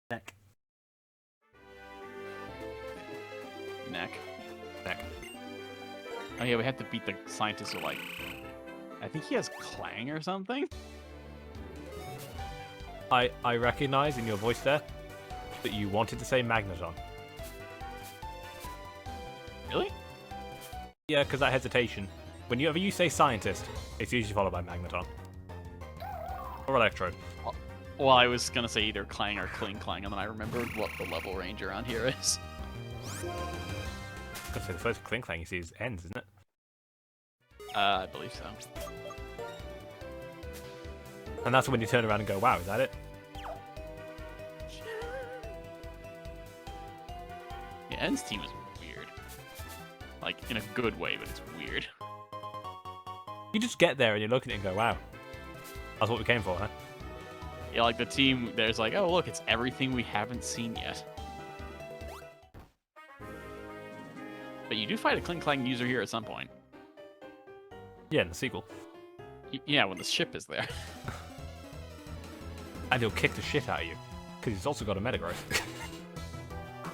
Neck. Neck. Neck. Oh yeah, we have to beat the scientist with like, I think he has Clang or something? I recognize in your voice there that you wanted to say Magneton. Really? Yeah, because that hesitation. Whenever you say scientist, it's usually followed by Magneton. Or Electrode. Well, I was gonna say either Clang or Kling Clang, and then I remembered what the level range around here is. I was gonna say the first Kling Clang you see is ends, isn't it? I believe so. And that's when you turn around and go, wow, is that it? Yeah, End's team is weird. Like, in a good way, but it's weird. You just get there and you look at it and go, wow. That's what we came for, huh? Yeah, like the team, there's like, oh look, it's everything we haven't seen yet. But you do fight a Kling Clang user here at some point. Yeah, in the sequel. Yeah, when the ship is there. And he'll kick the shit out of you. Because he's also got a Metagross.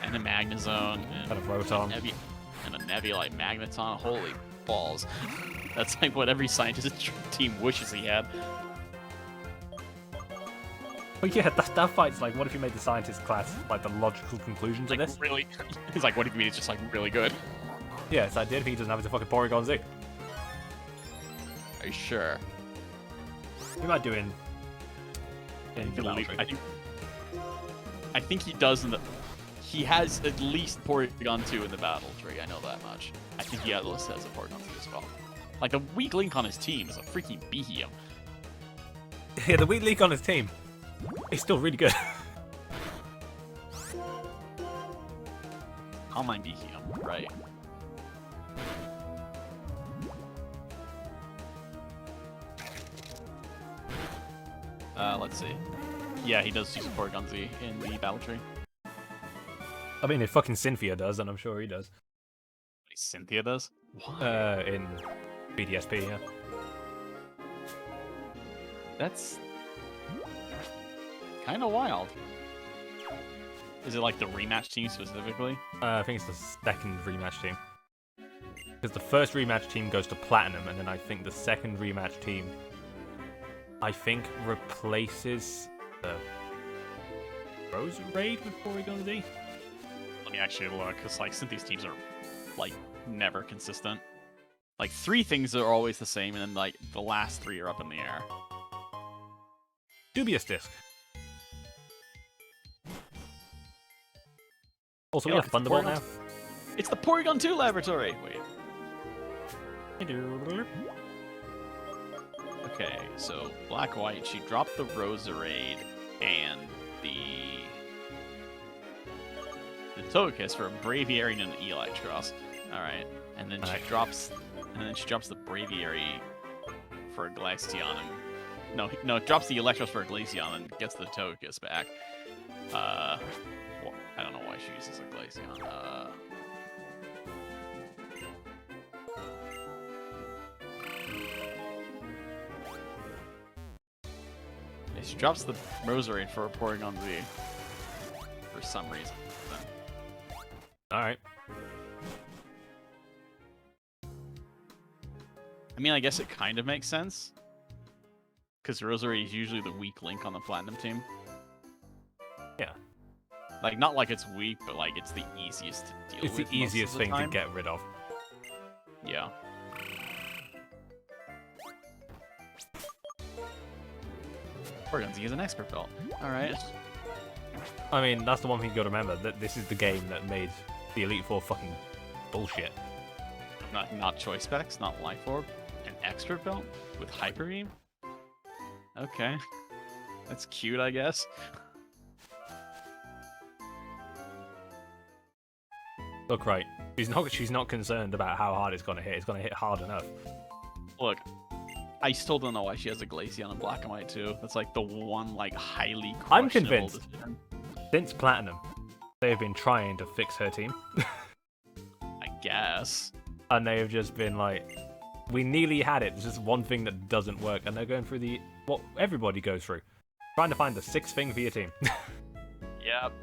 And a Magnezone. And a Rotom. And a Nebulite Magneton. Holy balls. That's like what every scientist team wishes he had. But yeah, that fight's like, what if you made the scientist class like the logical conclusion to Like, this? really? It's like, what if he's just like really good? Yeah, it's like, what if he doesn't have his fucking Porygon Z? Are you sure? We might do in I the think, battle tree. I think he does in the... He has at least Porygon 2 in the battle tree, I know that much. I think he also has a Porygon 2 as well. Like, the weak link on his team is a freaking Behemoth. Yeah, the weak link on his team is still really good. Online Behemoth, right. Let's see. Yeah, he does use a Porygon Z in the battle tree. I mean, if fucking Cynthia does, then I'm sure he does. Cynthia does? Why? In BDSP, yeah. That's kind of wild. Is it like the rematch team specifically? I think it's the second rematch team. Because the first rematch team goes to Platinum, and then I think the second rematch team, I think, replaces the Rose Raid with Porygon Z. Let me actually look, because like Cynthia's teams are like never consistent. Like 3 things are always the same, and then like the last 3 are up in the air. Dubious Disc. Also, Yeah, we have it's the Thunderbolt Porygon- now. It's the Porygon 2 laboratory! Wait. Okay, so Black White, she dropped the Roserade and the Togekiss for a Braviary and an Eelektross. Alright. And then she drops the Braviary for a Glaceon and no, drops the Eelektross for a Glaceon and gets the Togekiss back. Well, I don't know why she uses a Glaceon. She drops the Roserade for a Porygon Z for some reason. Alright. I mean, I guess it kind of makes sense. Because Roserade is usually the weak link on the Platinum team. Yeah. Like, not like it's weak, but like it's the easiest to deal It's with. the easiest most of the thing to time. get rid of. Yeah. Porygon Z is an expert belt. Alright. I mean, that's the one thing you gotta remember, that this is the game that made the Elite Four fucking bullshit. Not Choice Specs, not Life Orb. An expert belt with Hyper Beam? Okay. That's cute, I guess. Look, right. She's not concerned about how hard it's gonna hit. It's gonna hit hard enough. Look, I still don't know why she has a Glaceon in Black and White too. That's like the one like highly I'm questionable convinced. decision. Since Platinum, they've been trying to fix her team. I guess. And they have just been like, we nearly had it. There's just one thing that doesn't work. And they're going through what everybody goes through. Trying to find the 6th thing for your team. Yep.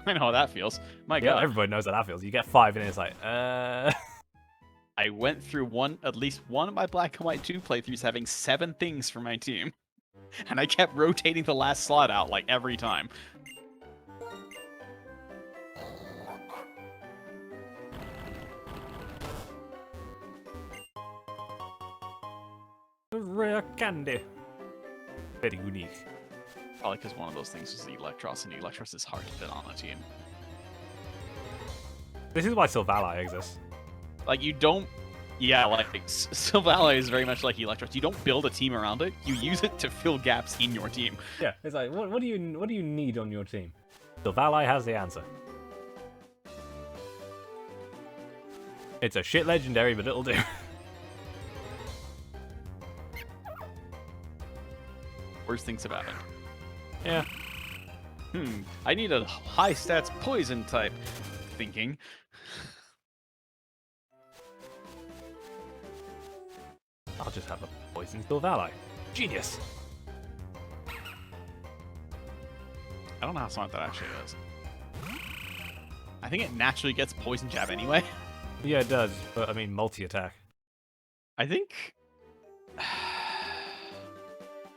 I know how that feels. My Yeah, God. everybody knows how that feels. You get 5 and it's like, I went through at least one of my Black and White 2 playthroughs having 7 things for my team. And I kept rotating the last slot out like every time. rare candy. Very unique. Probably because one of those things was the Eelektross, and Eelektross is hard to fit on a team. This is why Sylvally exists. Like, you don't... Yeah, like, Sylvally is very much like Eelektross. You don't build a team around it. You use it to fill gaps in your team. Yeah, it's like, what do you need on your team? Sylvally has the answer. It's a shit legendary, but it'll do. Worst things have happened. Yeah. I need a high stats poison type. Thinking. I'll just have a poison Sylvally. Genius. I don't know how smart that actually is. I think it naturally gets poison jab anyway. Yeah, it does, but I mean multi-attack. I think...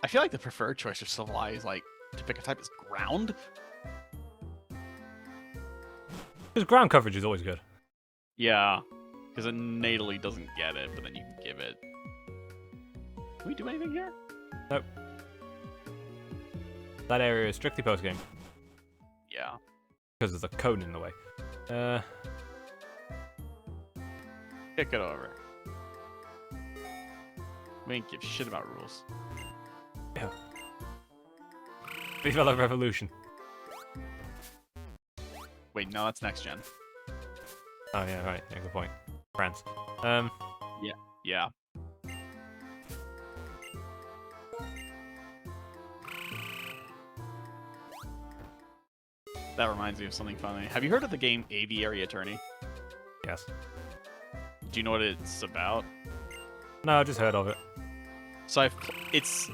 I feel like the preferred choice for Sylvally is like to pick a type is ground. Because ground coverage is always good. Yeah, because it natally doesn't get it, but then you can give it. Can we do anything here? Nope. That area is strictly post-game. Yeah. Because there's a cone in the way. Kick it over. We ain't give shit about rules. Ew. Viva la Revolution. Wait, no, that's next gen. Oh yeah, right. Yeah, good point. France. Yeah. That reminds me of something funny. Have you heard of the game Aviary Attorney? Yes. Do you know what it's about? No, I just heard of it. So it's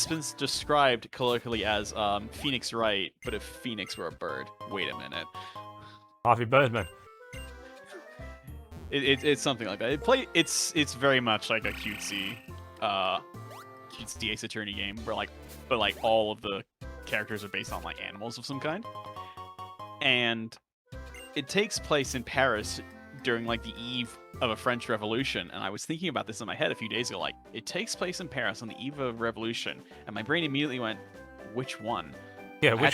been described colloquially as Phoenix Wright, but if Phoenix were a bird. Wait a minute. Harvey Birdman. It's something like that. It's very much like a cutesy Ace Attorney game where but all of the characters are based on like animals of some kind, and it takes place in Paris during like the eve of a French Revolution. And I was thinking about this in my head a few days ago. Like, it takes place in Paris on the eve of a revolution, and my brain immediately went, "Which one?" Yeah, I had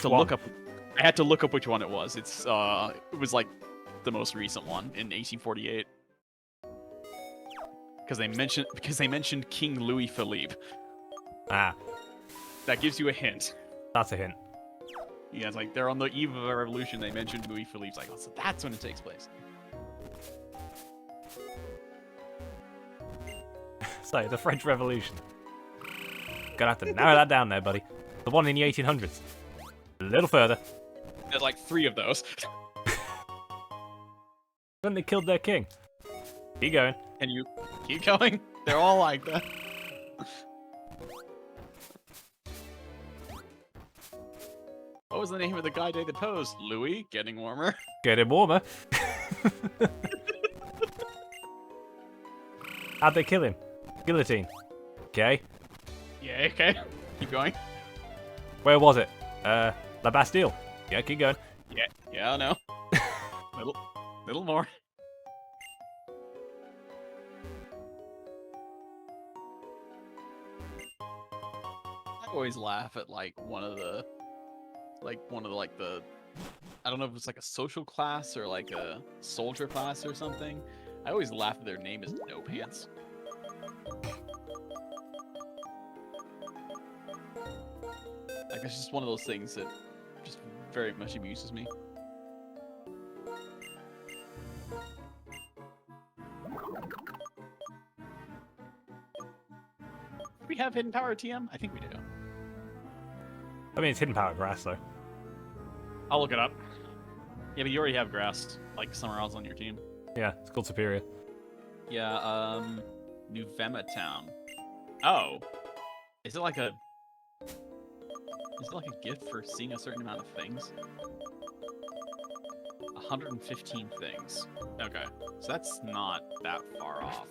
to look up which one it was. It was like the most recent one in 1848. Because they mentioned King Louis Philippe. Ah, That gives you a hint. that's a hint. Yeah, it's like they're on the eve of a revolution. They mentioned Louis Philippe's. Like, oh, so that's when it takes place. So, the French Revolution. Gonna have to narrow that down there, buddy. The one in the 1800s. A little further. There's like 3 of those. Then they killed their king. Keep going. And you keep going. They're all like that. What was the name of the guy they deposed? Louis? Getting warmer? Get it warmer. How'd they kill him? Guillotine. Okay. Yeah, okay. Keep going. Where was it? La Bastille. Yeah, keep going. Yeah, I know. little more. I always laugh at one of the I don't know if it's like a social class or like a soldier class or something. I always laugh at their name is No Pants. Like, it's just one of those things that just very much amuses me. Do we have Hidden Power TM? I think we do. I mean, it's hidden power grass, though. I'll look it up. Yeah, but you already have grass, like, somewhere else on your team. Yeah, it's called Superior. Yeah, New Vema Town. Oh. Is it like a gift for seeing a certain amount of things? 115 things. Okay. So that's not that far off.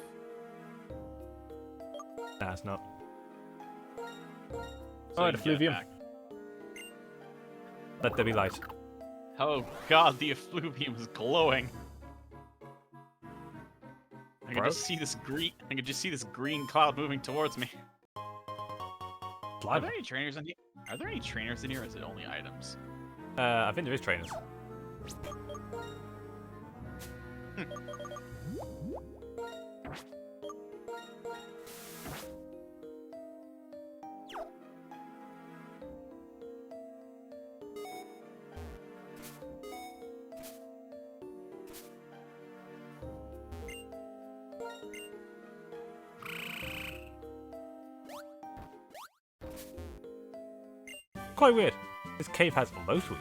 Nah, it's not. So Alright, effluvium. Let there be light. Oh god, the effluvium is glowing. I can just see this green cloud moving towards me. Are there any trainers in here? Are there any trainers in here, or is it only items? I think there is trainers. Quite weird. This cave has glow sweep.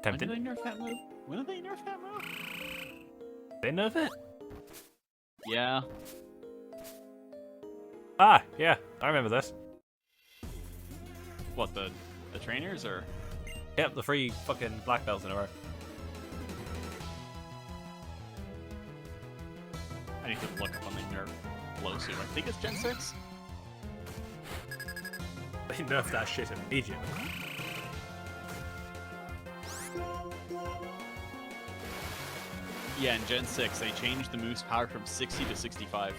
Tempting. When did they nerf that move? When did they nerf that move? They nerf it? Yeah. Ah, yeah, I remember this. What, the trainers, or? Yep, the 3 fucking black belts in a row. I need to look up when they nerf glow suit. I think it's Gen 6? They nerfed that shit immediately. Yeah, in Gen 6, they changed the move's power from 60 to 65.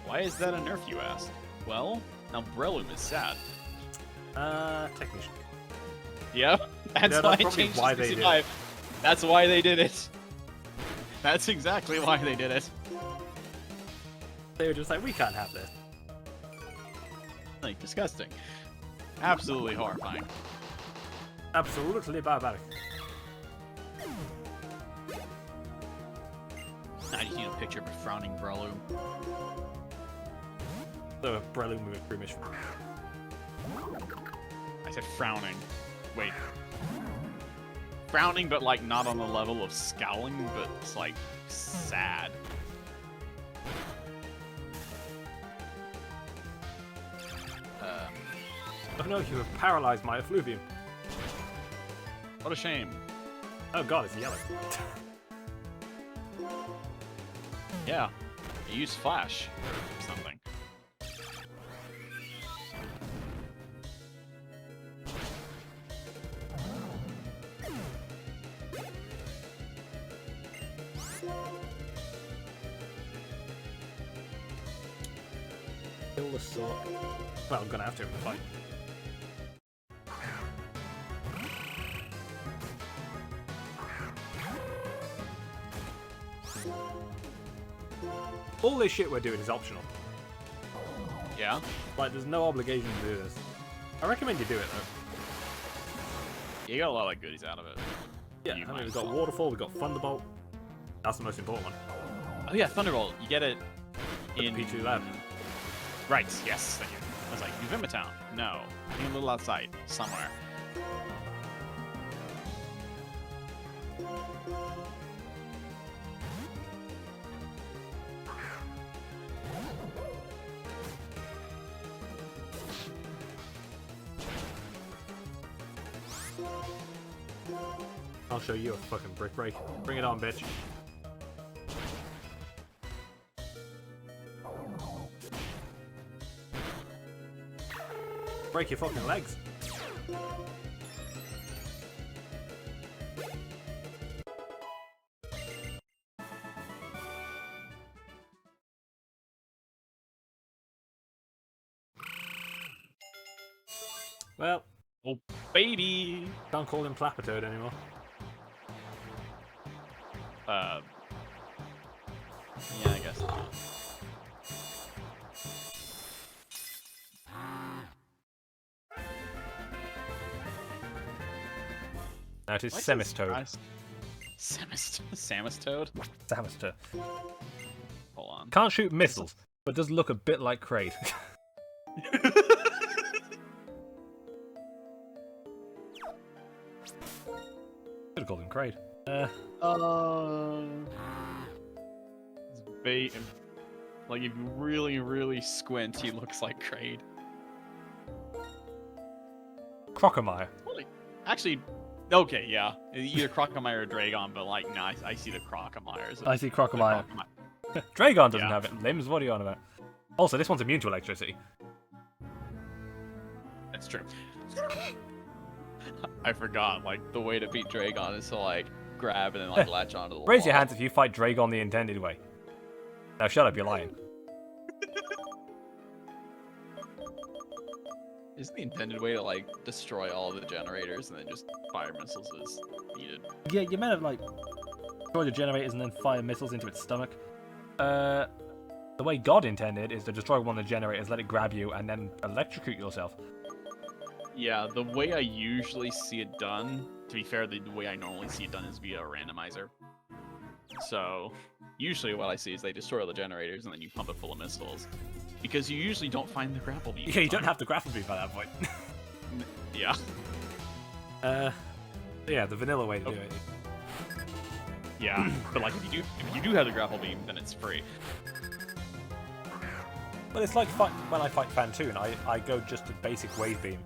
Why is that a nerf, you ask? Well, now Breloom is sad. Technician. Yep. That's Yeah, why that's I probably changed why to they did it. 65. That's why they did it. That's exactly why they did it. They were just like, we can't have this. Like, disgusting. Absolutely horrifying. Absolutely barbaric. I just need a picture of a frowning Breloom. So Breloom with Broomish. I said frowning. Wait. Frowning, but like not on the level of scowling, but it's like sad. Oh no, you have paralyzed my effluvium. What a shame. Oh god, it's yellow. Yeah. I used Flash or something. Kill the sword. Well, I'm gonna have to in the fight. All this shit we're doing is optional. Yeah? Like, there's no obligation to do this. I recommend you do it, though. You got a lot of goodies out of it. Yeah, You I mean, might we've as got well. Waterfall, we've got Thunderbolt. That's the most important one. Oh yeah, Thunderbolt. You get it in P2 Lab. Right, yes, thank you. I was like, New Town? No. I think a little outside, somewhere. I'll show you a fucking brick break. Bring it on, bitch. Break your fucking legs. Well, Oh, baby! can't call him Flappertoad anymore. Yeah, I guess not. Now it is Why is this Semistoad. surprised? Samistoad? Samistoad. Hold on. Can't shoot missiles, but does look a bit like Kraid. Could have called him Kraid. It's bait. Like, if you really, really squint, he looks like Kraid. Crocomire. Holy. Actually, okay, yeah. Either Crocomire or Dragon, but like, no, I see the Crocomires. I see Crocomire. Dragon doesn't Yeah. have it. Limbs, what are you on about? Also, this one's immune to electricity. That's true. I forgot, like, the way to beat Dragon is to, like, grab and then, like, latch onto the wall. Raise your hands if you fight Dragon the intended way. Now shut up, you're lying. Isn't the intended way to, like, destroy all the generators and then just fire missiles is needed? Yeah, you meant to, like, destroy the generators and then fire missiles into its stomach. The way God intended is to destroy one of the generators, let it grab you, and then electrocute yourself. Yeah, the way I usually see it done, to be fair, the way I normally see it done is via a randomizer. So, usually what I see is they destroy all the generators and then you pump it full of missiles. Because you usually don't find the grapple beam. Yeah, you don't have to grapple beam by that point. Yeah. Yeah, the vanilla way to do it. Yeah, but like if you do have the grapple beam, then it's free. But it's like when I fight Fantoon, I go just to basic wave beam.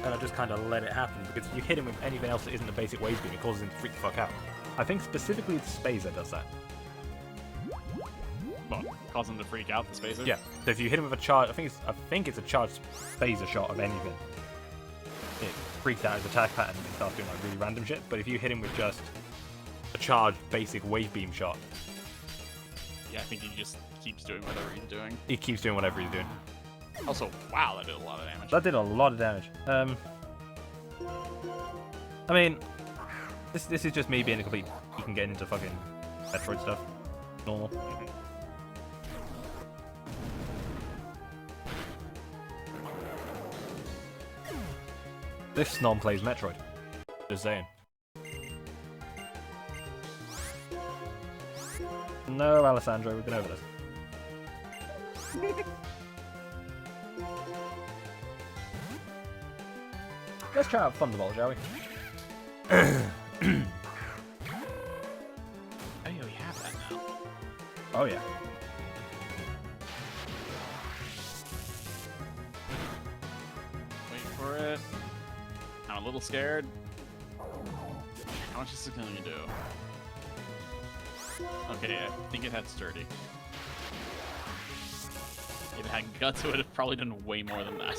And I just kind of let it happen, because if you hit him with anything else that isn't a basic wave beam, it causes him to freak the fuck out. I think specifically the Spazer does that. Well, cause them to freak out, the spacer. Yeah, so if you hit him with a charge, I think it's a charged Spazer shot of anything. It freaks out his attack pattern and starts doing like really random shit, but if you hit him with just a charged basic wave beam shot, Yeah, I think he just keeps doing whatever he's doing. he keeps doing whatever he's doing. Also, wow, that did a lot of damage. That did a lot of damage. I mean, this is just me being a complete geek and getting into fucking Metroid stuff. Normal. This snob plays Metroid. Just saying. No, Alessandro, we've been over this. Let's try out Thunderbolt, shall we? Oh yeah, we have that now. Oh yeah. Wait for it. I'm a little scared. How much is it gonna do? Okay, I think it had sturdy. If it had guts, it would have probably done way more than that.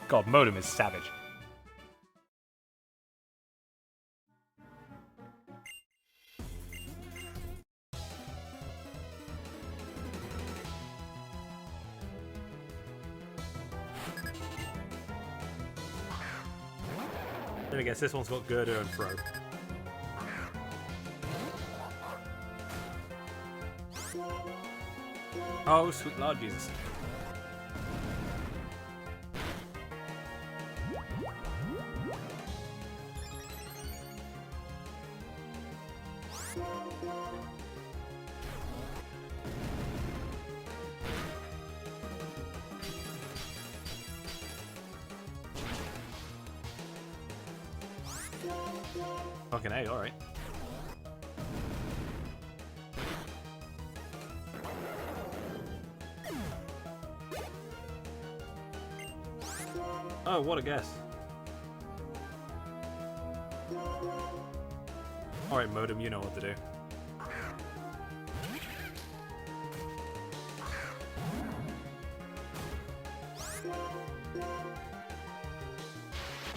God, Modem is savage. Then I guess this one's got girder and throw. Oh, sweet Lord Jesus. Fucking A, alright. Oh, what a guess. Alright, Modem, you know what to do.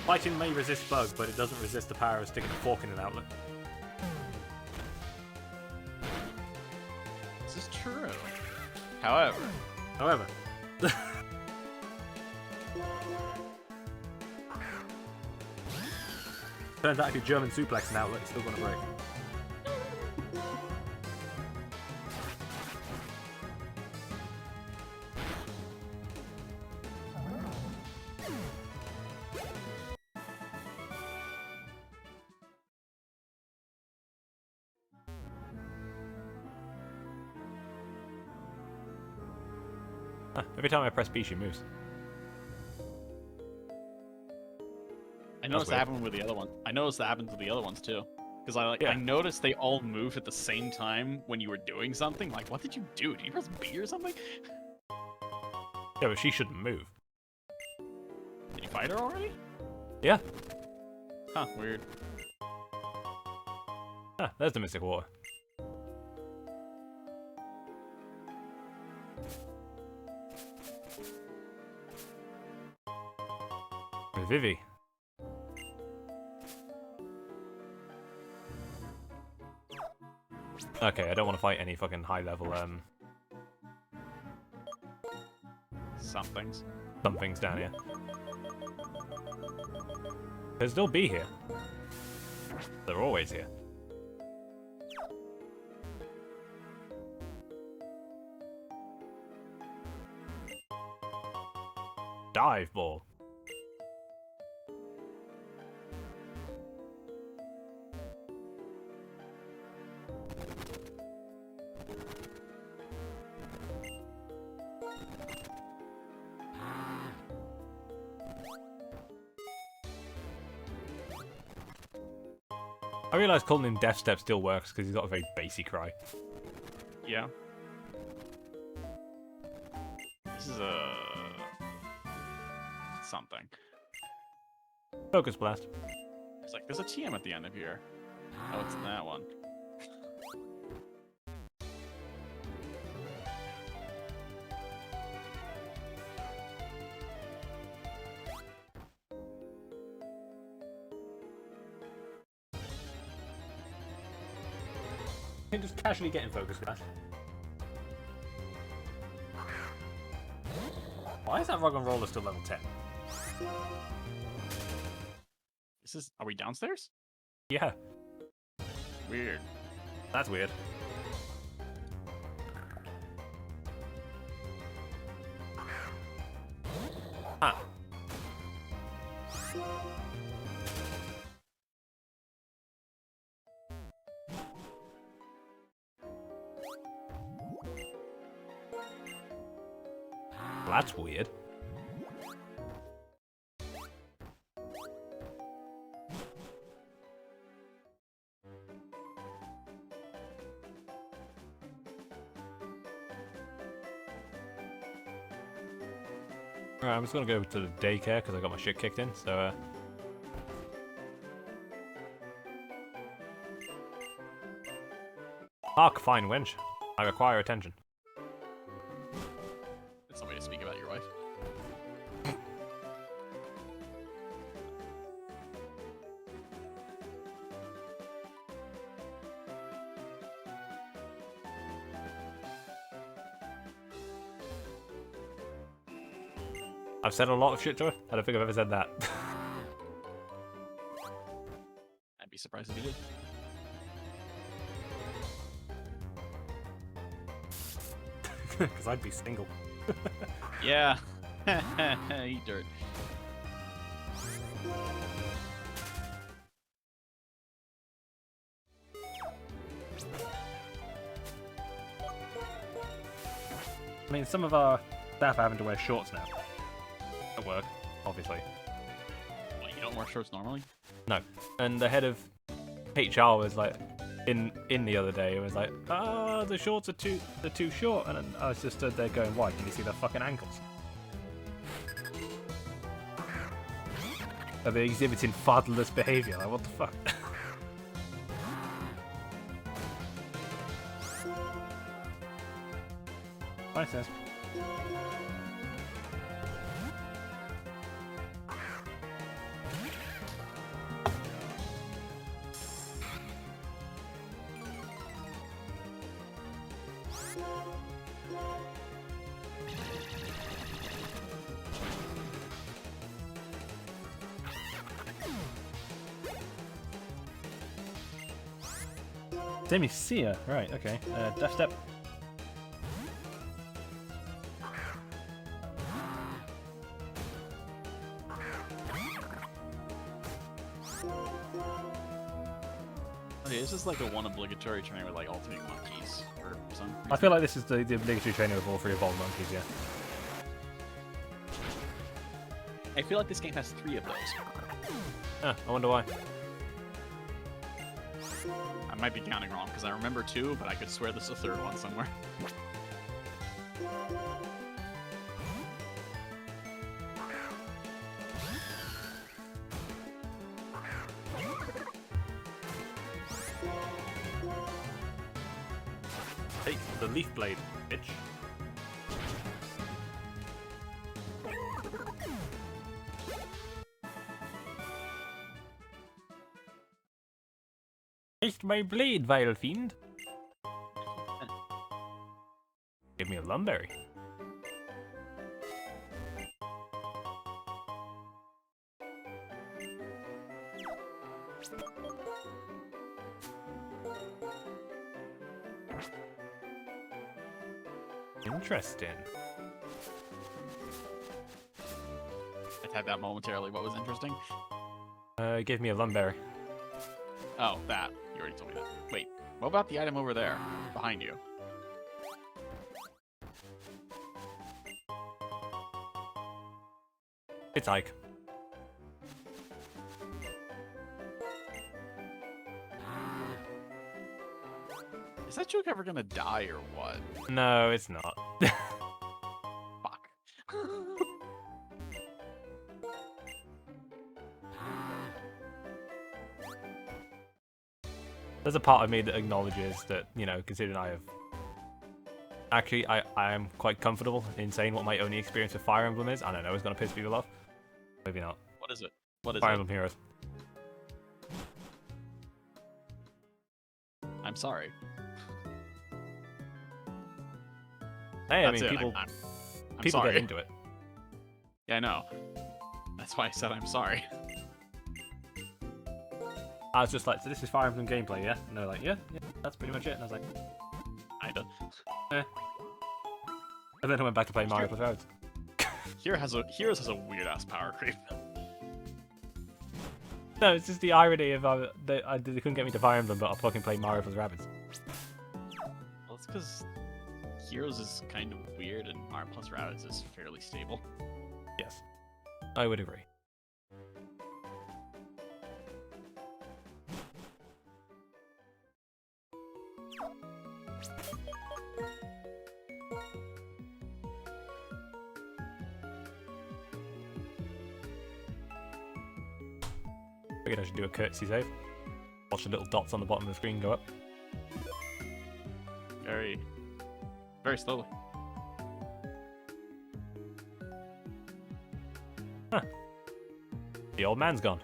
Fighting may resist bug, but it doesn't resist the power of sticking a fork in an outlet. This is true. However, turns out if you German suplex an outlet, it's still gonna break. Every time I press B, she moves. I noticed weird. that happened with the other one. I noticed that happens with the other ones too. Because I noticed they all moved at the same time when you were doing something. Like, what did you do? Did you press B or something? Yeah, but she shouldn't move. Did you fight her already? Yeah. Huh, weird. Ah, there's the Mystic Water. With Vivi. Okay, I don't want to fight any fucking high level Somethings. somethings down here. They'll still be here. They're always here. Dive ball. I realise calling him Death Step still works because he's got a very bassy cry. Yeah. This is a... something. Focus Blast. It's like, there's a TM at the end of here. Oh, it's that one. You can just casually get in Focus Blast. Why is that Rock and Roller still level 10? Are we downstairs? Yeah, Weird. that's weird. Huh. That's weird. Alright, I'm just gonna go to the daycare because I got my shit kicked in, so Hark, fine wench. I require attention. That's somebody to speak about your wife. I've said a lot of shit to her. I don't think I've ever said that. I'd be surprised if you did. Because I'd be single. Yeah. Eat dirt. I mean, some of our staff are having to wear shorts now. At work, obviously. What, you don't wear shorts normally? No. And the head of HR was like, in the other day, it was like, oh, the shorts are too short. And I was just stood there going, why? Can you see their fucking ankles? Are they exhibiting fatherless behaviour? Like, what the fuck? Bye, sis. Demi Sia, right, okay. Death Step. Okay, this is like the one obligatory training with like alternate monkeys or something. I feel like this is the obligatory training with all three evolved monkeys, yeah. I feel like this game has 3 of those. I wonder why. I might be counting wrong because I remember 2, but I could swear there's a 3rd one somewhere. Take the leaf blade, bitch. Taste my blade, vile fiend. Give me a lumberry. Interesting. I had that momentarily. What was interesting? Give me a lumberry. Oh, that. You already told me that. Wait, what about the item over there, behind you? It's Ike. Is that joke ever gonna die or what? No, it's not. Fuck. There's a part of me that acknowledges that, you know, considering I have... Actually, I am quite comfortable in saying what my only experience with Fire Emblem is. I don't know, it's going to piss people off. Maybe not. What is it? What is Fire it? Emblem Heroes. I'm sorry. Hey, I That's mean, it. people I'm people sorry. get into it. Yeah, I know. That's why I said I'm sorry. I was just like, so this is Fire Emblem gameplay, yeah? And they were like, yeah, that's pretty much it. And I was like, Kinda. eh. And then I went back to play Mario Plus Rabbids. Heroes has a weird ass power creep. No, it's just the irony of they couldn't get me to Fire Emblem, but I'll fucking play Mario Plus Rabbids. Well, it's because Heroes is kind of weird and Mario Plus Rabbids is fairly stable. Yes, I would agree. Figured I should do a courtesy save. Watch the little dots on the bottom of the screen go up. Very, very slowly. Huh. The old man's gone.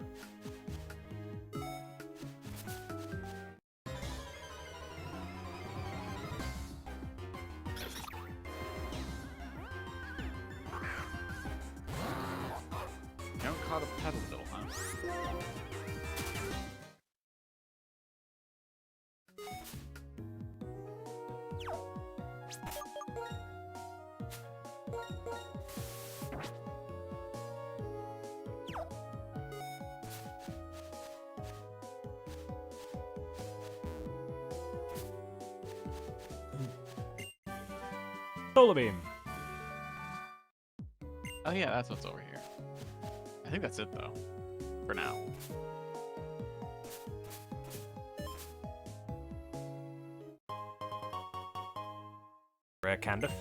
You haven't caught a pedal though, huh? Solar Beam! Oh yeah, that's what's over here. I think that's it though, for now. Rare Candiff.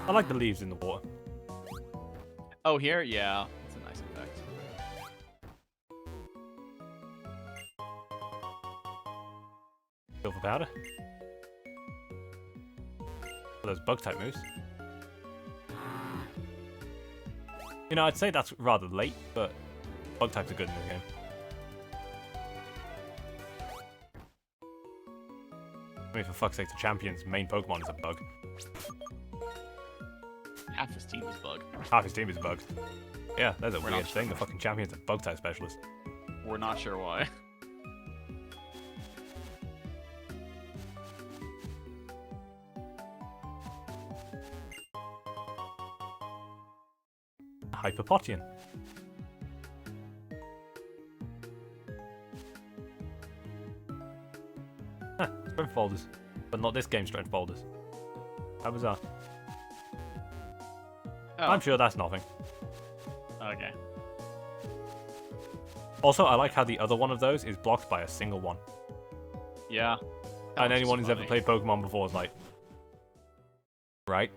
I like the leaves in the water. Oh, here? Yeah, it's a nice effect. Silver powder. Those bug type moves. You know, I'd say that's rather late, but bug types are good in the game. I mean, for fuck's sake, the champion's main Pokemon is a bug. Half his team is bug. Half his team is bugs. Yeah, that's a We're weird not thing. The fucking champion's a bug type specialist. We're not sure why. Hyperpotion. Huh, strength folders. But not this game's strength folders. How bizarre. Oh, I'm sure that's nothing. okay. Also, I like how the other one of those is blocked by a single one. Yeah. And anyone who's ever played Pokemon before is like, right?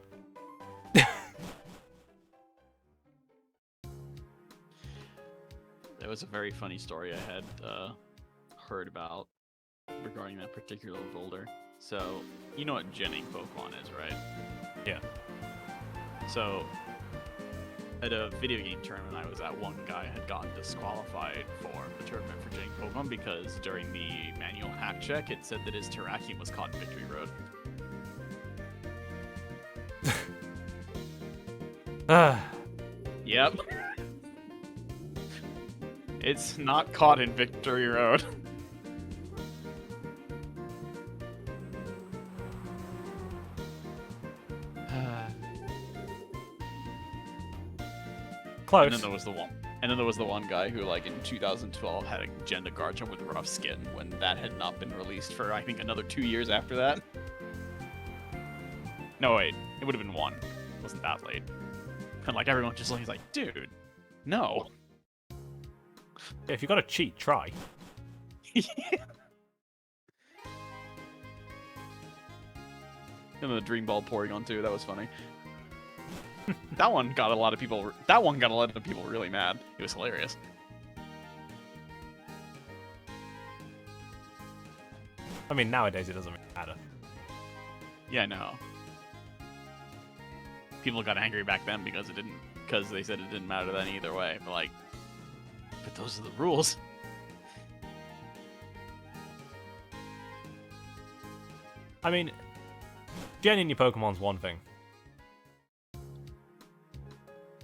There was a very funny story I had heard about regarding that particular boulder. So, you know what genning Pokemon is, right? Yeah. So, at a video game tournament I was at, one guy had gotten disqualified for the tournament for genning Pokemon because during the manual hack check, it said that his Terrakion was caught in Victory Road. Yep. It's not caught in Victory Road. Close. And then there was the one. And then there was the one guy who, like, in 2012 had a Genda Garchomp with rough skin when that had not been released for, I think, another 2 years after that. No, wait. It would have been one. It wasn't that late. And, like, everyone just he's like, dude, no. Yeah, if you gotta cheat, try. And the Dream Ball Porygon too, that was funny. That one got a lot of people really mad. It was hilarious. I mean, nowadays it doesn't really matter. Yeah, I know. People got angry back then because they said it didn't matter then either way. But like, but those are the rules. I mean, Genning your Pokemon's one thing.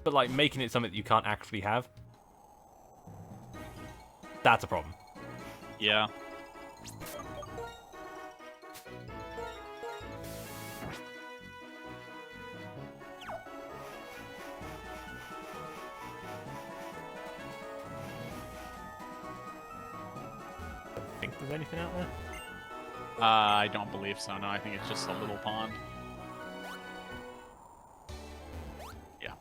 But, like, making it something that you can't actually have, that's a problem. Yeah. I think there's anything out there. I don't believe so. No, I think it's just a little pond. Yeah.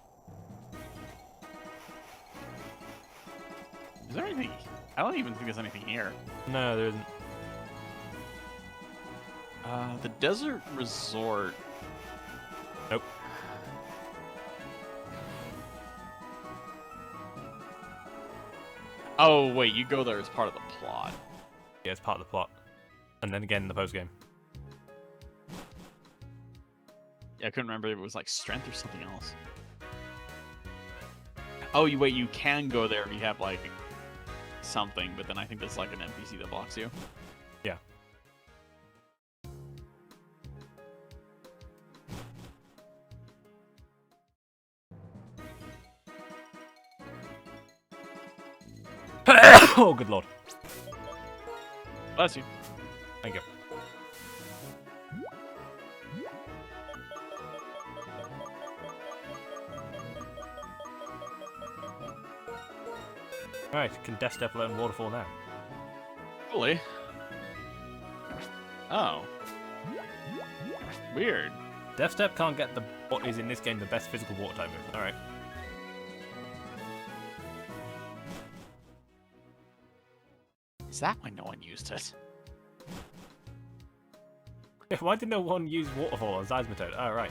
Is there anything? I don't even think there's anything here. No, there isn't. The desert resort. Nope. Oh wait, you go there as part of the plot. Yeah, it's part of the plot. And then again in the post-game. Yeah, I couldn't remember if it was like strength or something else. Oh, wait, you can go there if you have like something, but then I think there's like an NPC that blocks you. Yeah. Oh, good lord. Bless you. Thank you. Alright, can Death Step learn Waterfall now? Really? Oh. Weird. Death Step can't get the what is in this game the best physical water type move. Alright. Is that why no one used it? Why did no one use Waterfall on Seismitoad? Oh, right.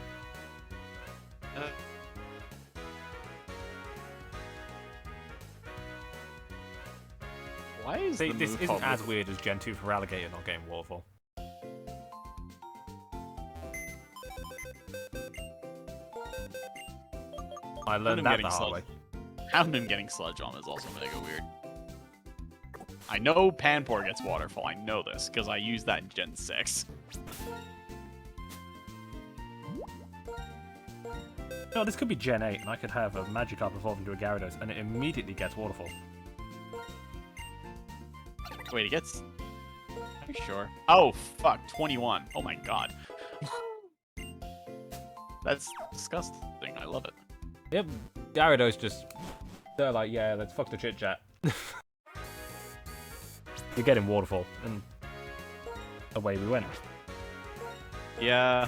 Why is See, the this move isn't called as weird as Gen 2 for Alligator not getting Waterfall. I learned that the hard way. Houndoom getting Sludge on is also mega weird. I know Panpour gets Waterfall. I know this because I used that in Gen 6. No, this could be Gen 8, and I could have a Magikarp evolve into a Gyarados, and it immediately gets Waterfall. Wait, it gets... Are you sure? Oh, fuck. 21. Oh my god. That's disgusting. I love it. Yep, Gyarados just... They're like, yeah, let's fuck the chit-chat. You're getting Waterfall, and away we went. Yeah,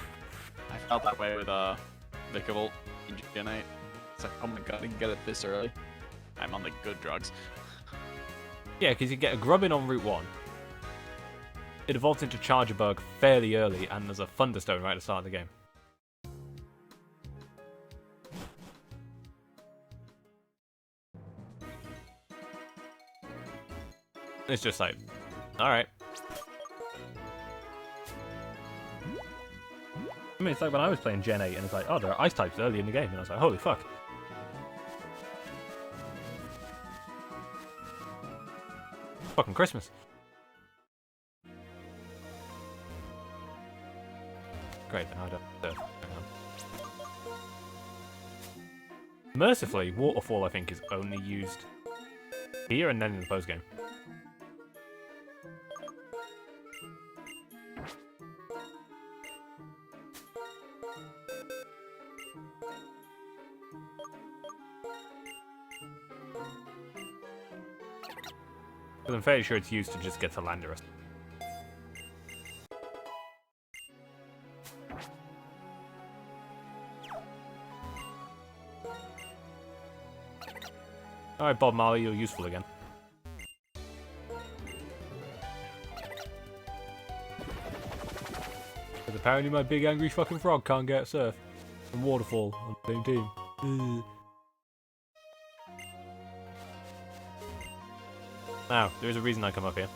I felt that way with Vikavolt in Gen 8. It's like, oh my god, I didn't get it this early. I'm on the good drugs. Yeah, because you get a Grubbin on Route 1. It evolves into Charjabug fairly early, and there's a Thunderstone right at the start of the game. It's just like, alright. I mean, it's like when I was playing Gen 8, and it's like, oh, there are ice types early in the game, and I was like, holy fuck. Fucking Christmas. Great, then I don't... hang on. Mercifully, Waterfall, I think, is only used here and then in the postgame. Because I'm fairly sure it's used to just get to Landorus. Alright, Bob Marley, you're useful again. Because apparently my big angry fucking frog can't get Surf and Waterfall on the same team. Ugh. Now, there is a reason I come up here.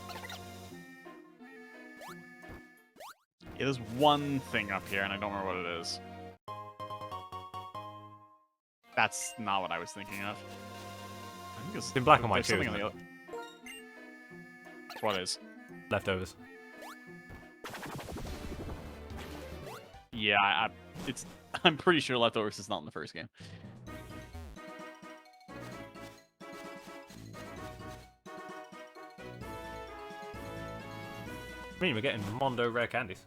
Yeah, there's one thing up here, and I don't remember what it is. That's not what I was thinking of. I think It's in black and white there's too, something isn't on What is? Leftovers. Yeah, I'm pretty sure Leftovers is not in the first game. I mean, we're getting Mondo rare candies.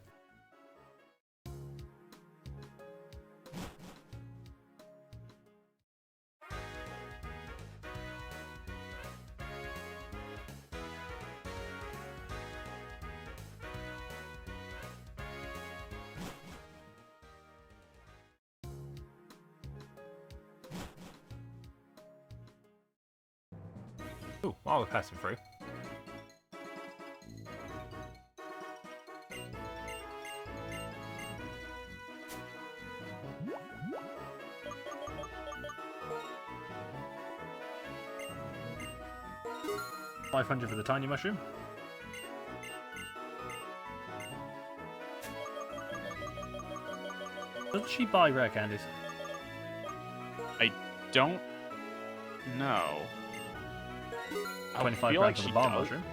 Ooh, while we're passing through. $500 for the tiny mushroom. Doesn't she buy rare candies? I don't know. I 25 feel grand like for the she bomb does. mushroom.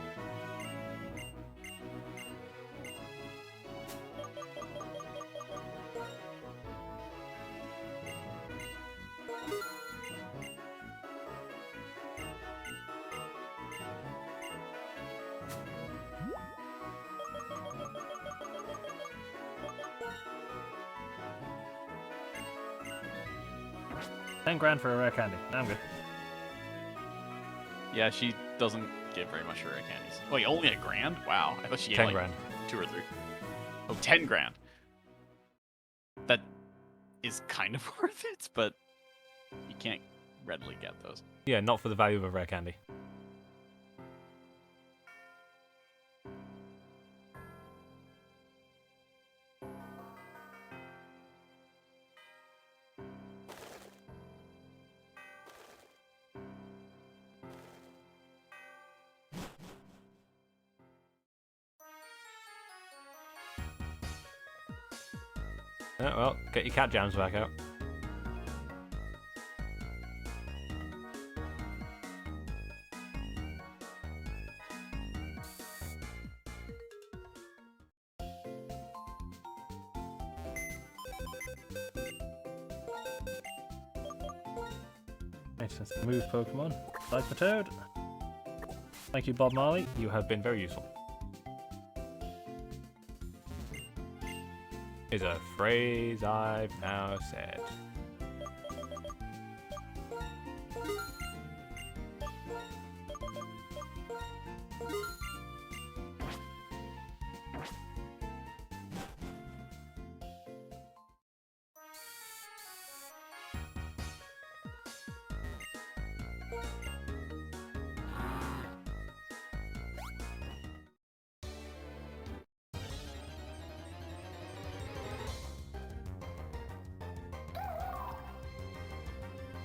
$10 for a rare candy. Now I'm good. Yeah, she doesn't get very much for rare candies. Wait, only $1,000? Wow, I thought she 10 had like grand. 2 or 3. Oh, 10 grand. That is kind of worth it, but you can't readily get those. Yeah, not for the value of a rare candy. Oh, well, get your cat jams back out. Nice, let's move Pokemon. Like the toad. Thank you, Bob Marley. You have been very useful. Is a phrase I've now said.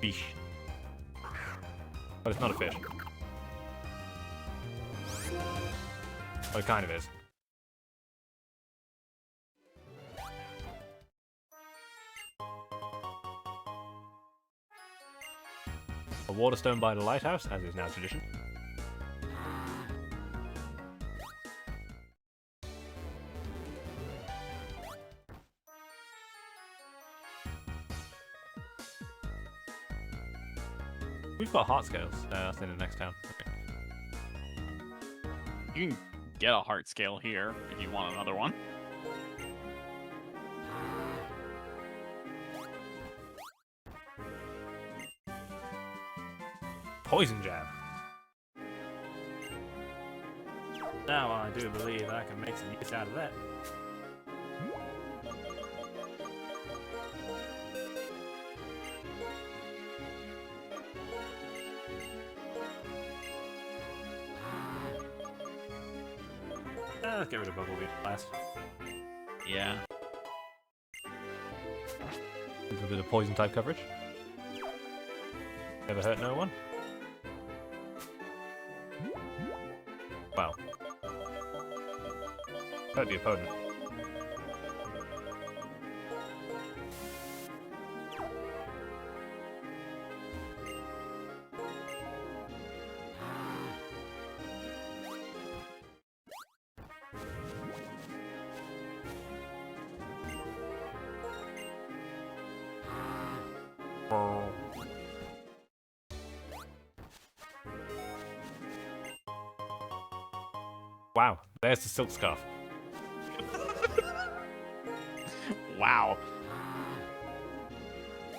Fish. But it's not a fish. Well, it kind of is. A water stone by the lighthouse, as is now tradition. We've got heart scales. No, that's in the next town. Okay. You can get a heart scale here if you want another one. Poison jab. Now I do believe I can make some use out of that. Let's get rid of Bumblebee last. Yeah. A little bit of poison type coverage. Never hurt no one. Wow. Hurt the opponent. Wow, there's the silk scarf. Wow.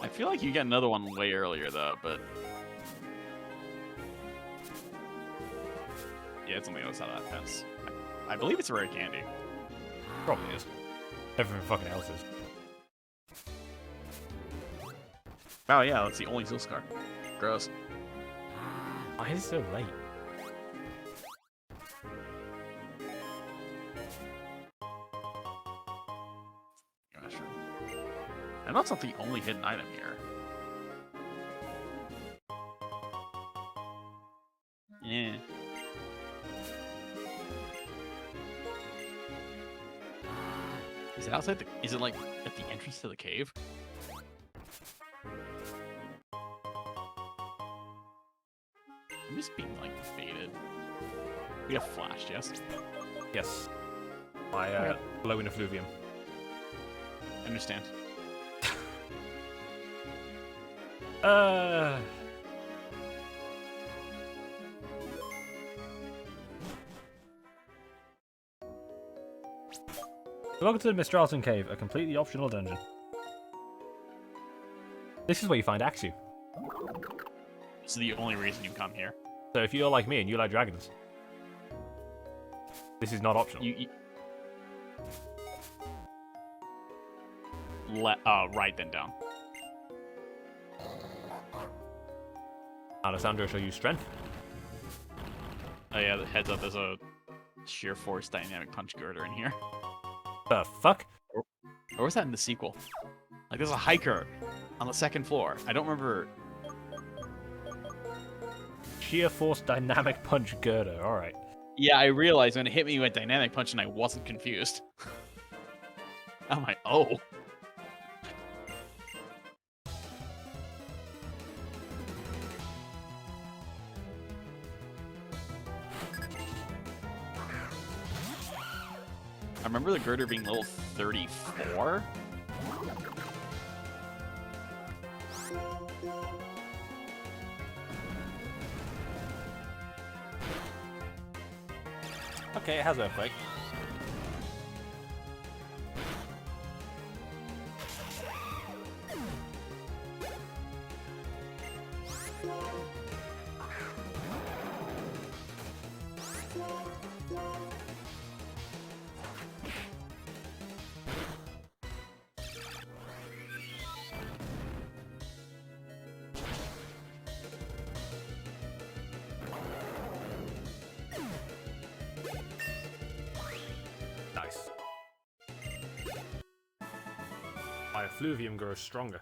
I feel like you get another one way earlier though, but yeah, it's on the other side of that fence. I believe it's a rare candy. Probably is. Everything fucking else is. Oh yeah, that's the only silk scarf. Gross. Why is it so late? Mushroom. And that's not the only hidden item here. Yeah. Is it outside the... Is it, like, at the entrance to the cave? I'm just being, like, baited. We have flashed, yes? Yes. By Okay. blowing effluvium. I understand. Uh. Welcome to the Mistralton Cave, a completely optional dungeon. This is where you find Axew. This is the only reason you come here. So if you're like me and you like dragons, this is not optional. Write them down. Alessandro shall use strength. Oh yeah, the heads up, there's a sheer force dynamic punch girder in here. The fuck? Or was that in the sequel? Like, there's a hiker on the second floor. I don't remember. Sheer force dynamic punch girder. Alright. Yeah, I realized when it hit me with dynamic punch and I wasn't confused. I'm like, oh. I remember the girder being level 34. Okay, it has earthquake. Nice. My effluvium grows stronger.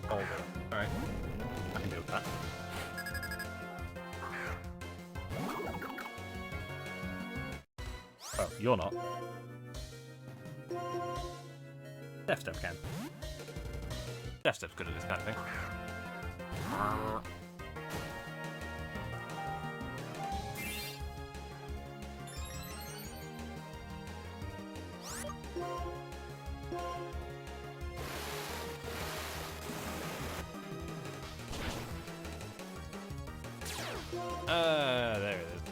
Oh, alright. I can deal with that. Well, you're not. Death Step can. Death Step's good at this kind of thing. There it is.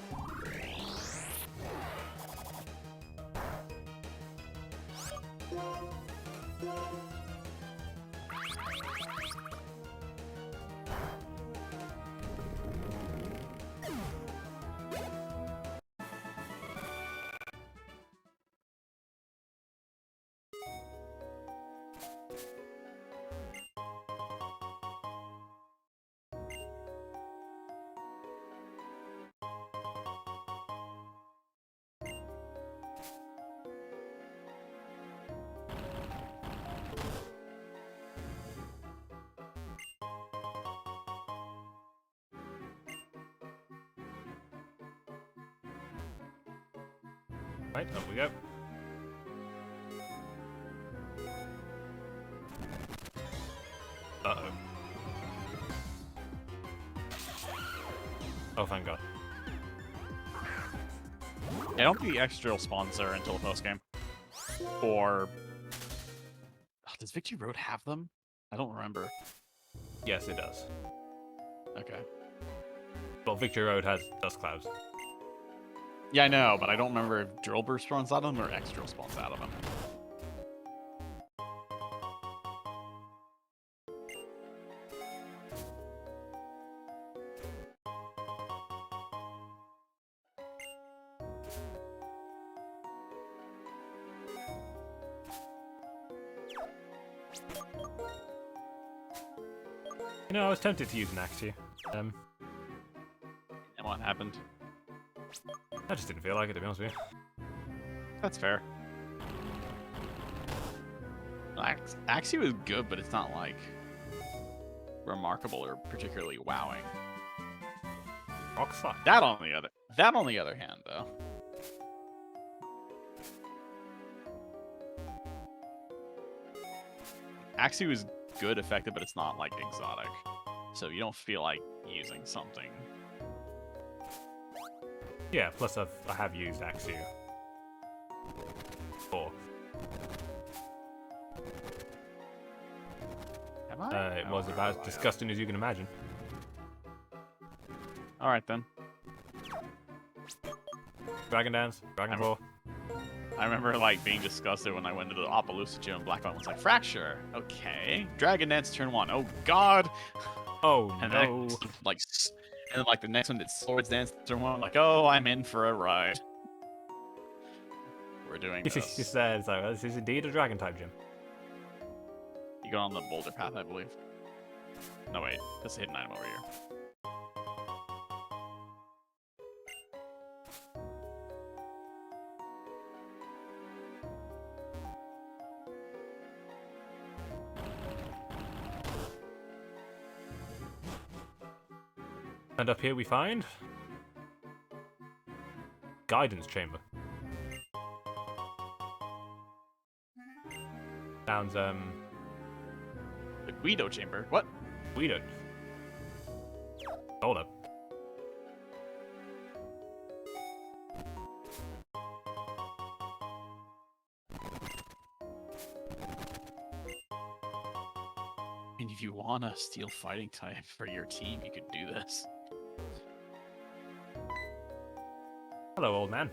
Right, up we go. Uh-oh. Oh, thank God. I don't think the extra spawns are until the post game. Or does Victory Road have them? I don't remember. Yes, it does. Okay. Well, Victory Road has dust clouds. Yeah, I know, but I don't remember if Drill Burst spawns out of them or X-Drill spawns out of them. You know, I was tempted to use an Axew. And what happened? I just didn't feel like it, to be honest with you. That's fair. Axew is good, but it's not like remarkable or particularly wowing. Rock slide. That on the other hand, though. Axew is good, effective, but it's not like exotic. So you don't feel like using something. Yeah, plus I have used Axew before. Have I? It was about as disgusting as you can imagine. Alright then. Dragon Dance, Dragon Claw. I remember like being disgusted when I went to the Opelousas gym and Black Belt was like, Fracture! Okay. Dragon Dance turn 1. Oh god! Oh And no. then, and then the next one did Swords Dance turn 1. I'm like, oh, I'm in for a ride. We're doing She this. said, so this is indeed a Dragon type gym. You go on the Boulder Path, I believe. No, wait. That's a hidden item over here. And up here we find Guidance Chamber. Sounds The Guido Chamber. What? weird. Hold up. And if you want a steel fighting type for your team, you could do this. Hello, old man.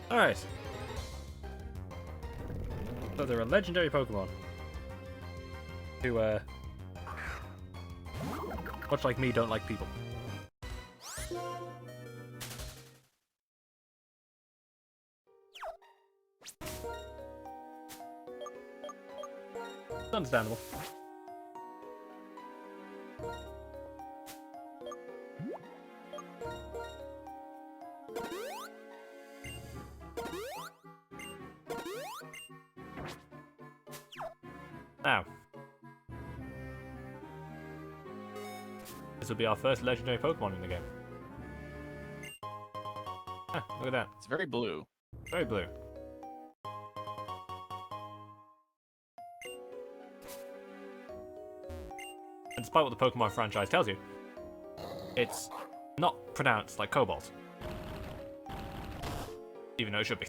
Alright. So there are legendary Pokemon who, much like me, don't like people. It's understandable. Now, this will be our first legendary Pokemon in the game. Ah, look at that. It's very blue. Very blue. And despite what the Pokemon franchise tells you, it's not pronounced like Cobalt. Even though it should be.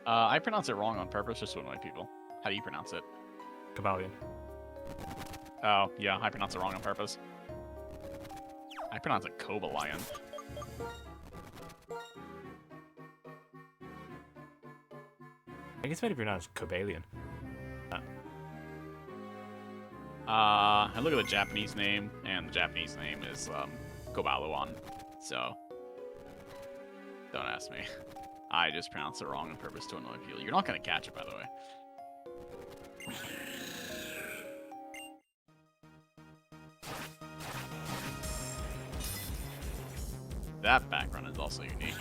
I pronounce it wrong on purpose just to annoy people. How do you pronounce it? Cobalion. Oh, yeah, I pronounce it wrong on purpose. I pronounce it Cobalion. I guess maybe pronounced Cobalion. I look at the Japanese name, and the Japanese name is Kobaluon. So Don't ask me. I just pronounced it wrong on purpose to annoy people. You're not gonna catch it, by the way. That background is also unique.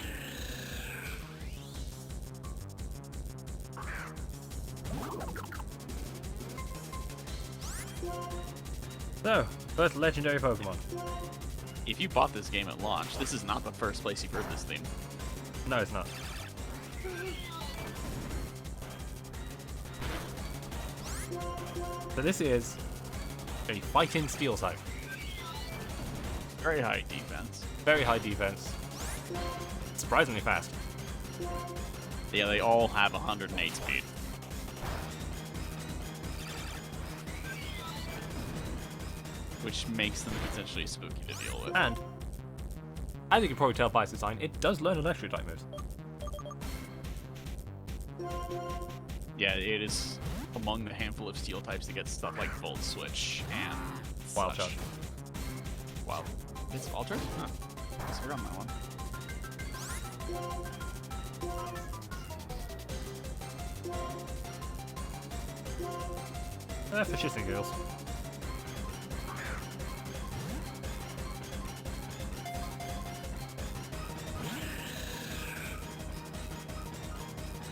So, first legendary Pokemon. If you bought this game at launch, this is not the first place you've heard this theme. No, it's not. So this is a fighting steel type. Very high defense. Very high defense. Surprisingly fast. Yeah, they all have 108 speed. Which makes them potentially spooky to deal with. And, as you can probably tell by its design, it does learn electric type moves. Yeah, it is among the handful of steel types that get stuff like Volt Switch and Wild such. Charge. Wow. It's Wild Charge? Huh. I forgot that one. For shits and giggles.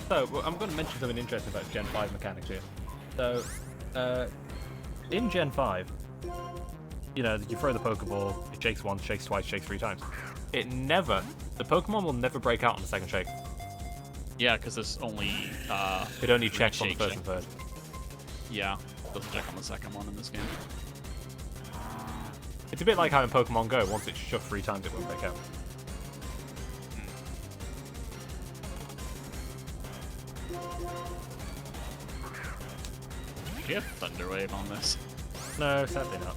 So, well, I'm going to mention something interesting about Gen 5 mechanics here. So, in Gen 5, you know, you throw the Pokeball, it shakes once, shakes twice, shakes 3 times. The Pokemon will never break out on the second shake. Yeah, because it's only, It only checks on the shake first and third. Yeah, doesn't check on the second one in this game. It's a bit like how in Pokemon Go, once it's shoved 3 times, it won't break out. Do you have Thunder Wave on this? No, sadly not.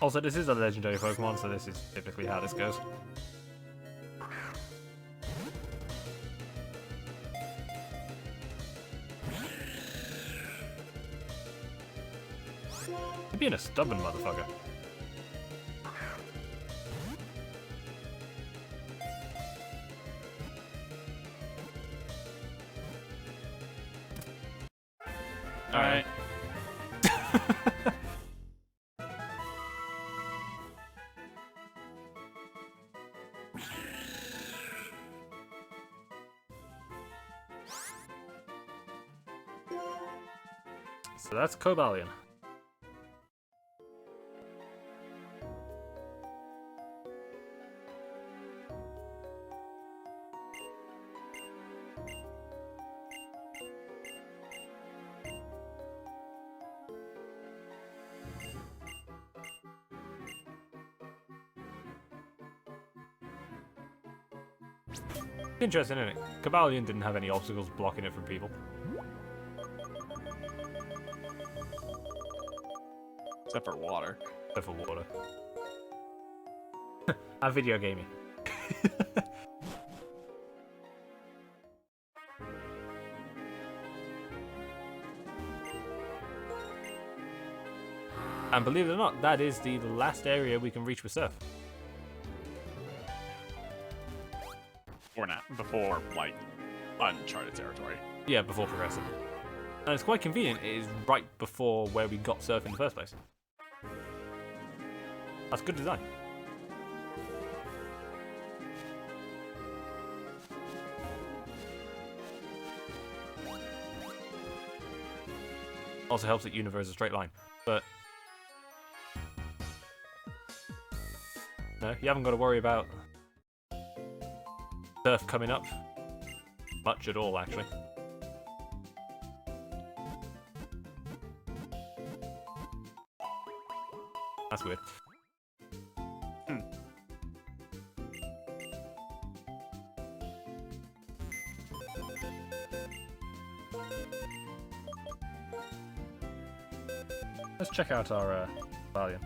Also, this is a legendary Pokemon, so this is typically how this goes. You're being a stubborn motherfucker. Alright. So that's Cobalion. Interesting, isn't it? Cobalion didn't have any obstacles blocking it from people. Except for water. Except for water. And video gaming. And believe it or not, that is the last area we can reach with Surf. Or not. Before, like, uncharted territory. Yeah, before progressing. And it's quite convenient, it is right before where we got Surf in the first place. That's good design. Also helps that Unova is a straight line, but no, you haven't got to worry about Surf coming up much at all, actually. That's weird. check out our Valiant.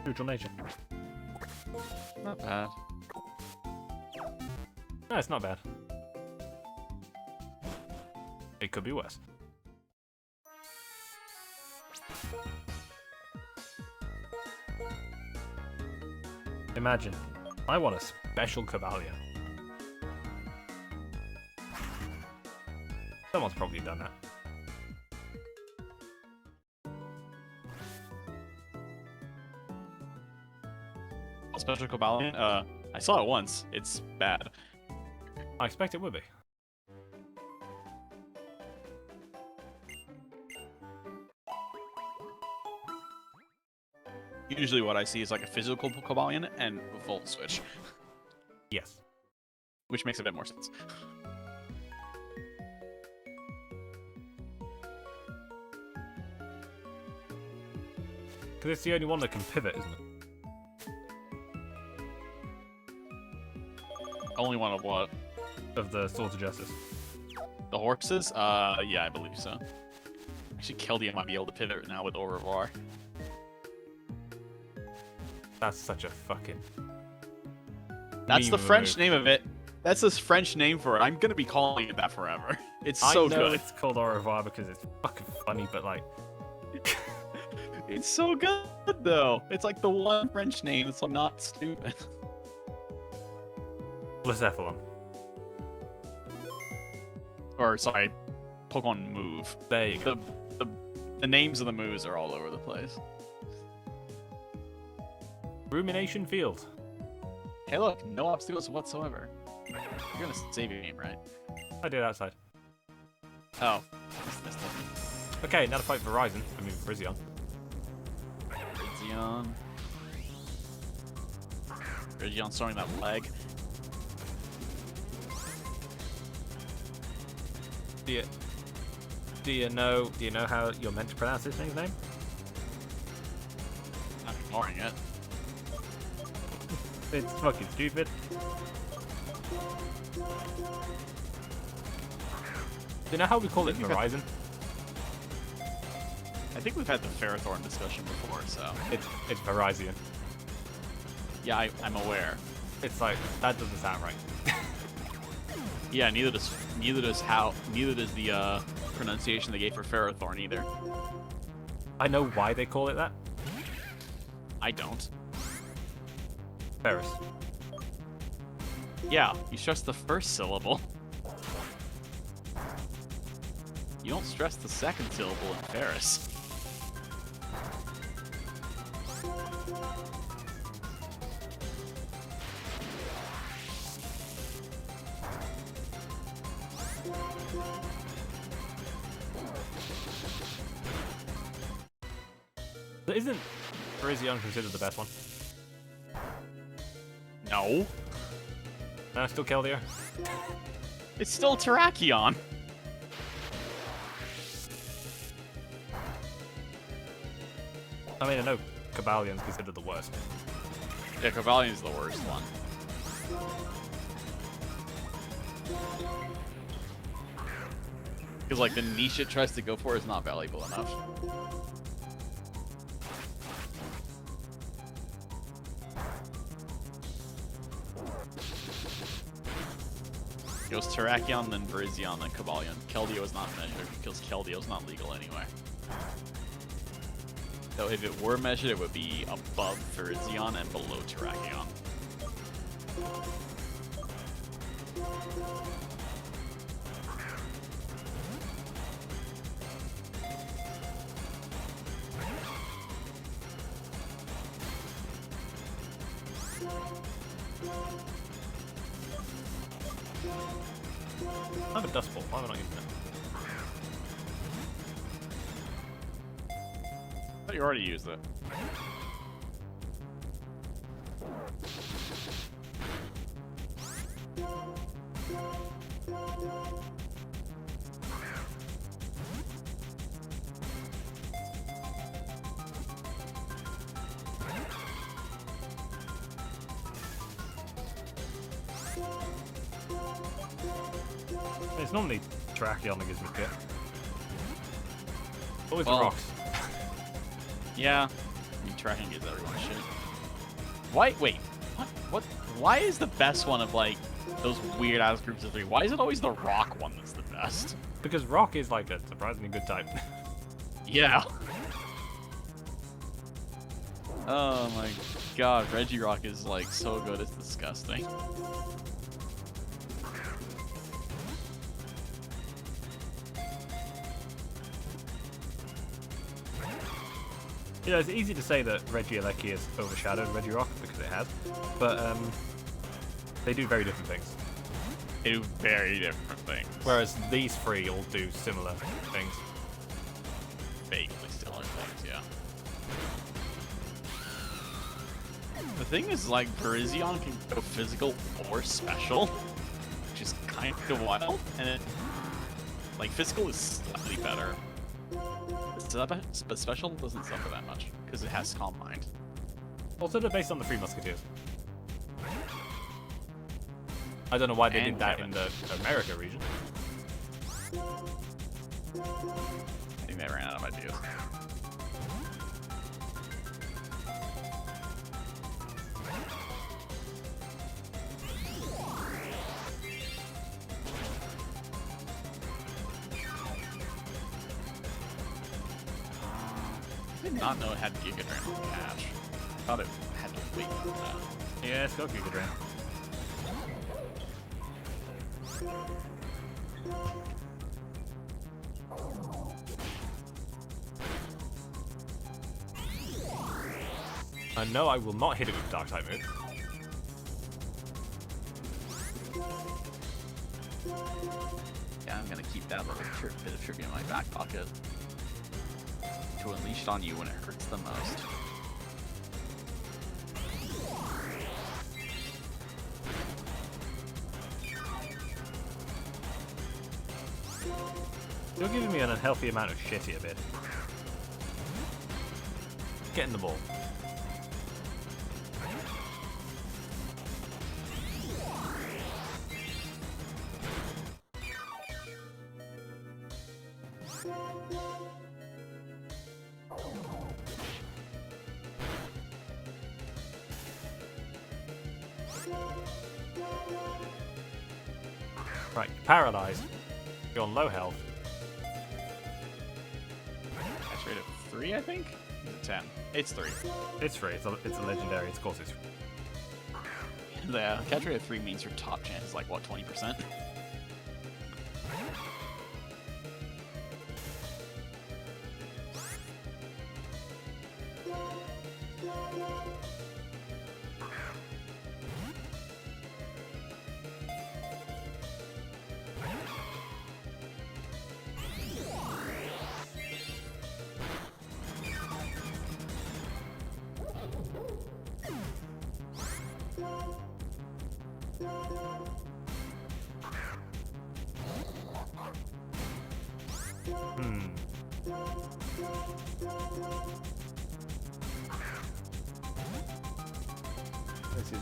Neutral nature. Not bad. No, it's not bad. It could be worse. Imagine, I want a special Cavalier. Someone's probably done that. Special Cobalion? I saw it once. It's bad. I expect it would be. Usually what I see is like a physical Cobalion and Volt Switch, Yes. which makes a bit more sense. Because it's the only one that can pivot, isn't it? Only one of what? Of the Swords of Justice. The horses? Yeah, I believe so. Actually, Keldeo might be able to pivot now with Au revoir. That's such a fucking... That's the meme French move. name of it. That's the French name for it. I'm gonna be calling it that forever. It's so I know good. it's called Au revoir because it's fucking funny, but like... It's so good though. It's like the one French name that's not stupid. Blacephalon. Or sorry, Pokemon move. There you go. The names of the moves are all over the place. Rumination Field. Hey, look, no obstacles whatsoever. You're gonna save your game, right? I did outside. Oh. Okay, now to fight Verizon. I mean, Virizion. Virizion. Virizion throwing that leg. Do you know how you're meant to pronounce this thing's name? I'm ignoring it. It's fucking stupid. Do you know how we call it Verizon? I think we've had the Ferrothorn discussion before, so It's Verizon. yeah, I'm aware. It's like, that doesn't sound right. Yeah, neither does the pronunciation they gave for Ferrothorn either. I know why they call it that. I don't. Ferris. Yeah, you stress the first syllable. You don't stress the second syllable in Ferris. But isn't Virizion considered the best one? No. No, still Keldeo? It's still Terrakion. I mean, I know Cabalion's considered the worst. Yeah, Cavalion's the worst one. Because, like, the niche it tries to go for is not valuable enough. It goes Terrakion, then Virizion, then Cobalion. Keldeo is not measured because Keldeo is not legal anyway. So if it were measured, it would be above Virizion and below Terrakion. I have a Dust Ball. Why am I not using it? I thought you already used it. It's normally Terrakion that gives me fear. Always Well, the rocks. Yeah. I mean, tracking gives everyone shit. Why? Wait. What? Why is the best one of like those weird ass groups of 3? Why is it always the rock one that's the best? Because rock is like a surprisingly good type. Yeah. Oh my god, Regirock is like so good, it's disgusting. You know, it's easy to say that Regieleki has overshadowed Regirock because it has, but they do very different things. They do very different things. Whereas these three all do similar things. Vaguely similar things, yeah. The thing is, like, Virizion can go physical or special, which is kind of wild, and it, like, physical is slightly better. But special doesn't suffer that much, because it has Calm Mind. Also, they're based on the Three Musketeers. I don't know why they And did that Kevin. in the America region. I think they ran out of ideas. I did not know it had Giga Drain on cache. I thought it had to wait for that. Yeah, it's got Giga Drain. I know I will not hit it with Dark type move. Yeah, I'm gonna keep that little bit of trivia in my back pocket to unleash it on you when it hurts the most. You're giving me an unhealthy amount of shit here, bit. Get in the ball. Right, paralyzed. You're on low health. Catch rate of 3, I think? Is it 10? It's 3. It's free. It's a legendary. Of course, it's free. Yeah, catch rate of 3 means your top chance is like, what, 20%? This is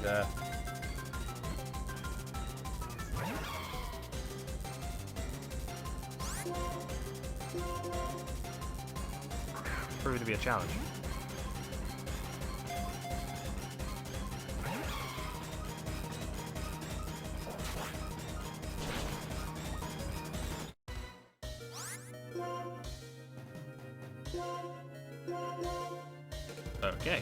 proving to be a challenge. Okay.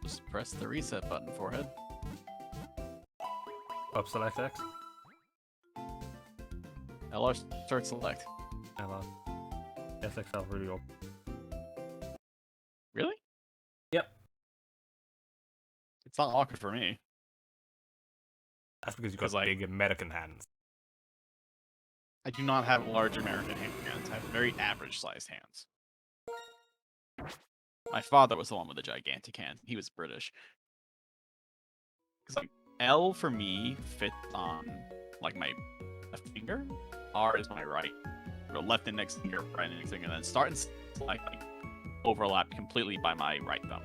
Just press the reset button, forehead. Up select X. LR start select. LR. SXL really old. Really? Yep. It's not awkward for me. That's because you've 'Cause, got like- big American hands. I do not have large American hands. I have very average-sized hands. My father was the one with the gigantic hands. He was British. Because like L for me fits on like my left finger. R is my right. Or left index finger, right index finger, and then start and select like overlap completely by my right thumb.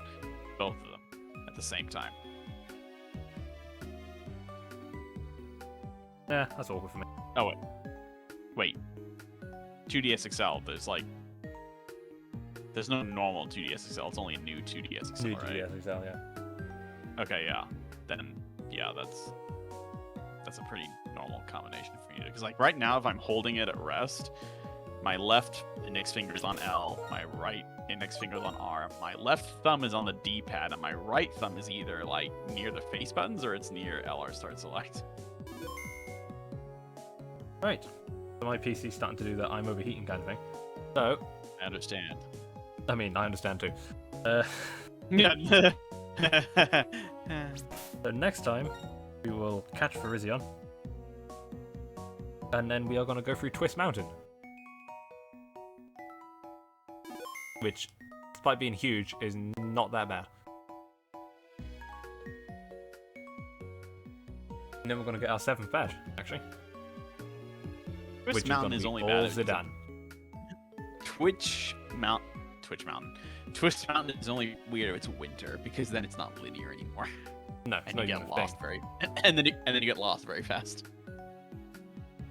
Both of them at the same time. Yeah, that's awkward for me. Oh wait. 2DS XL. There's no normal 2DS XL. It's only a new 2DS XL, New right? GDS XL, yeah. Okay, yeah. Then yeah, that's a pretty normal combination for you. Because like right now, if I'm holding it at rest, my left index finger is on L, my right index finger is on R, my left thumb is on the D-pad, and my right thumb is either like near the face buttons or it's near LR start select. Right. So my PC's starting to do that I'm overheating kind of thing. So, I understand. I mean, I understand too. Yeah. So next time, we will catch Virizion. And then we are going to go through Twist Mountain. Which, despite being huge, is not that bad. And then we're going to get our 7th badge, actually. Twist which Mountain is is going only to be all bad. Zidane. Twitch Mountain. Twist Mountain is only weird if it's winter because then it's not linear anymore, No, it's and not you even get a thing. lost very, and then you get lost very fast.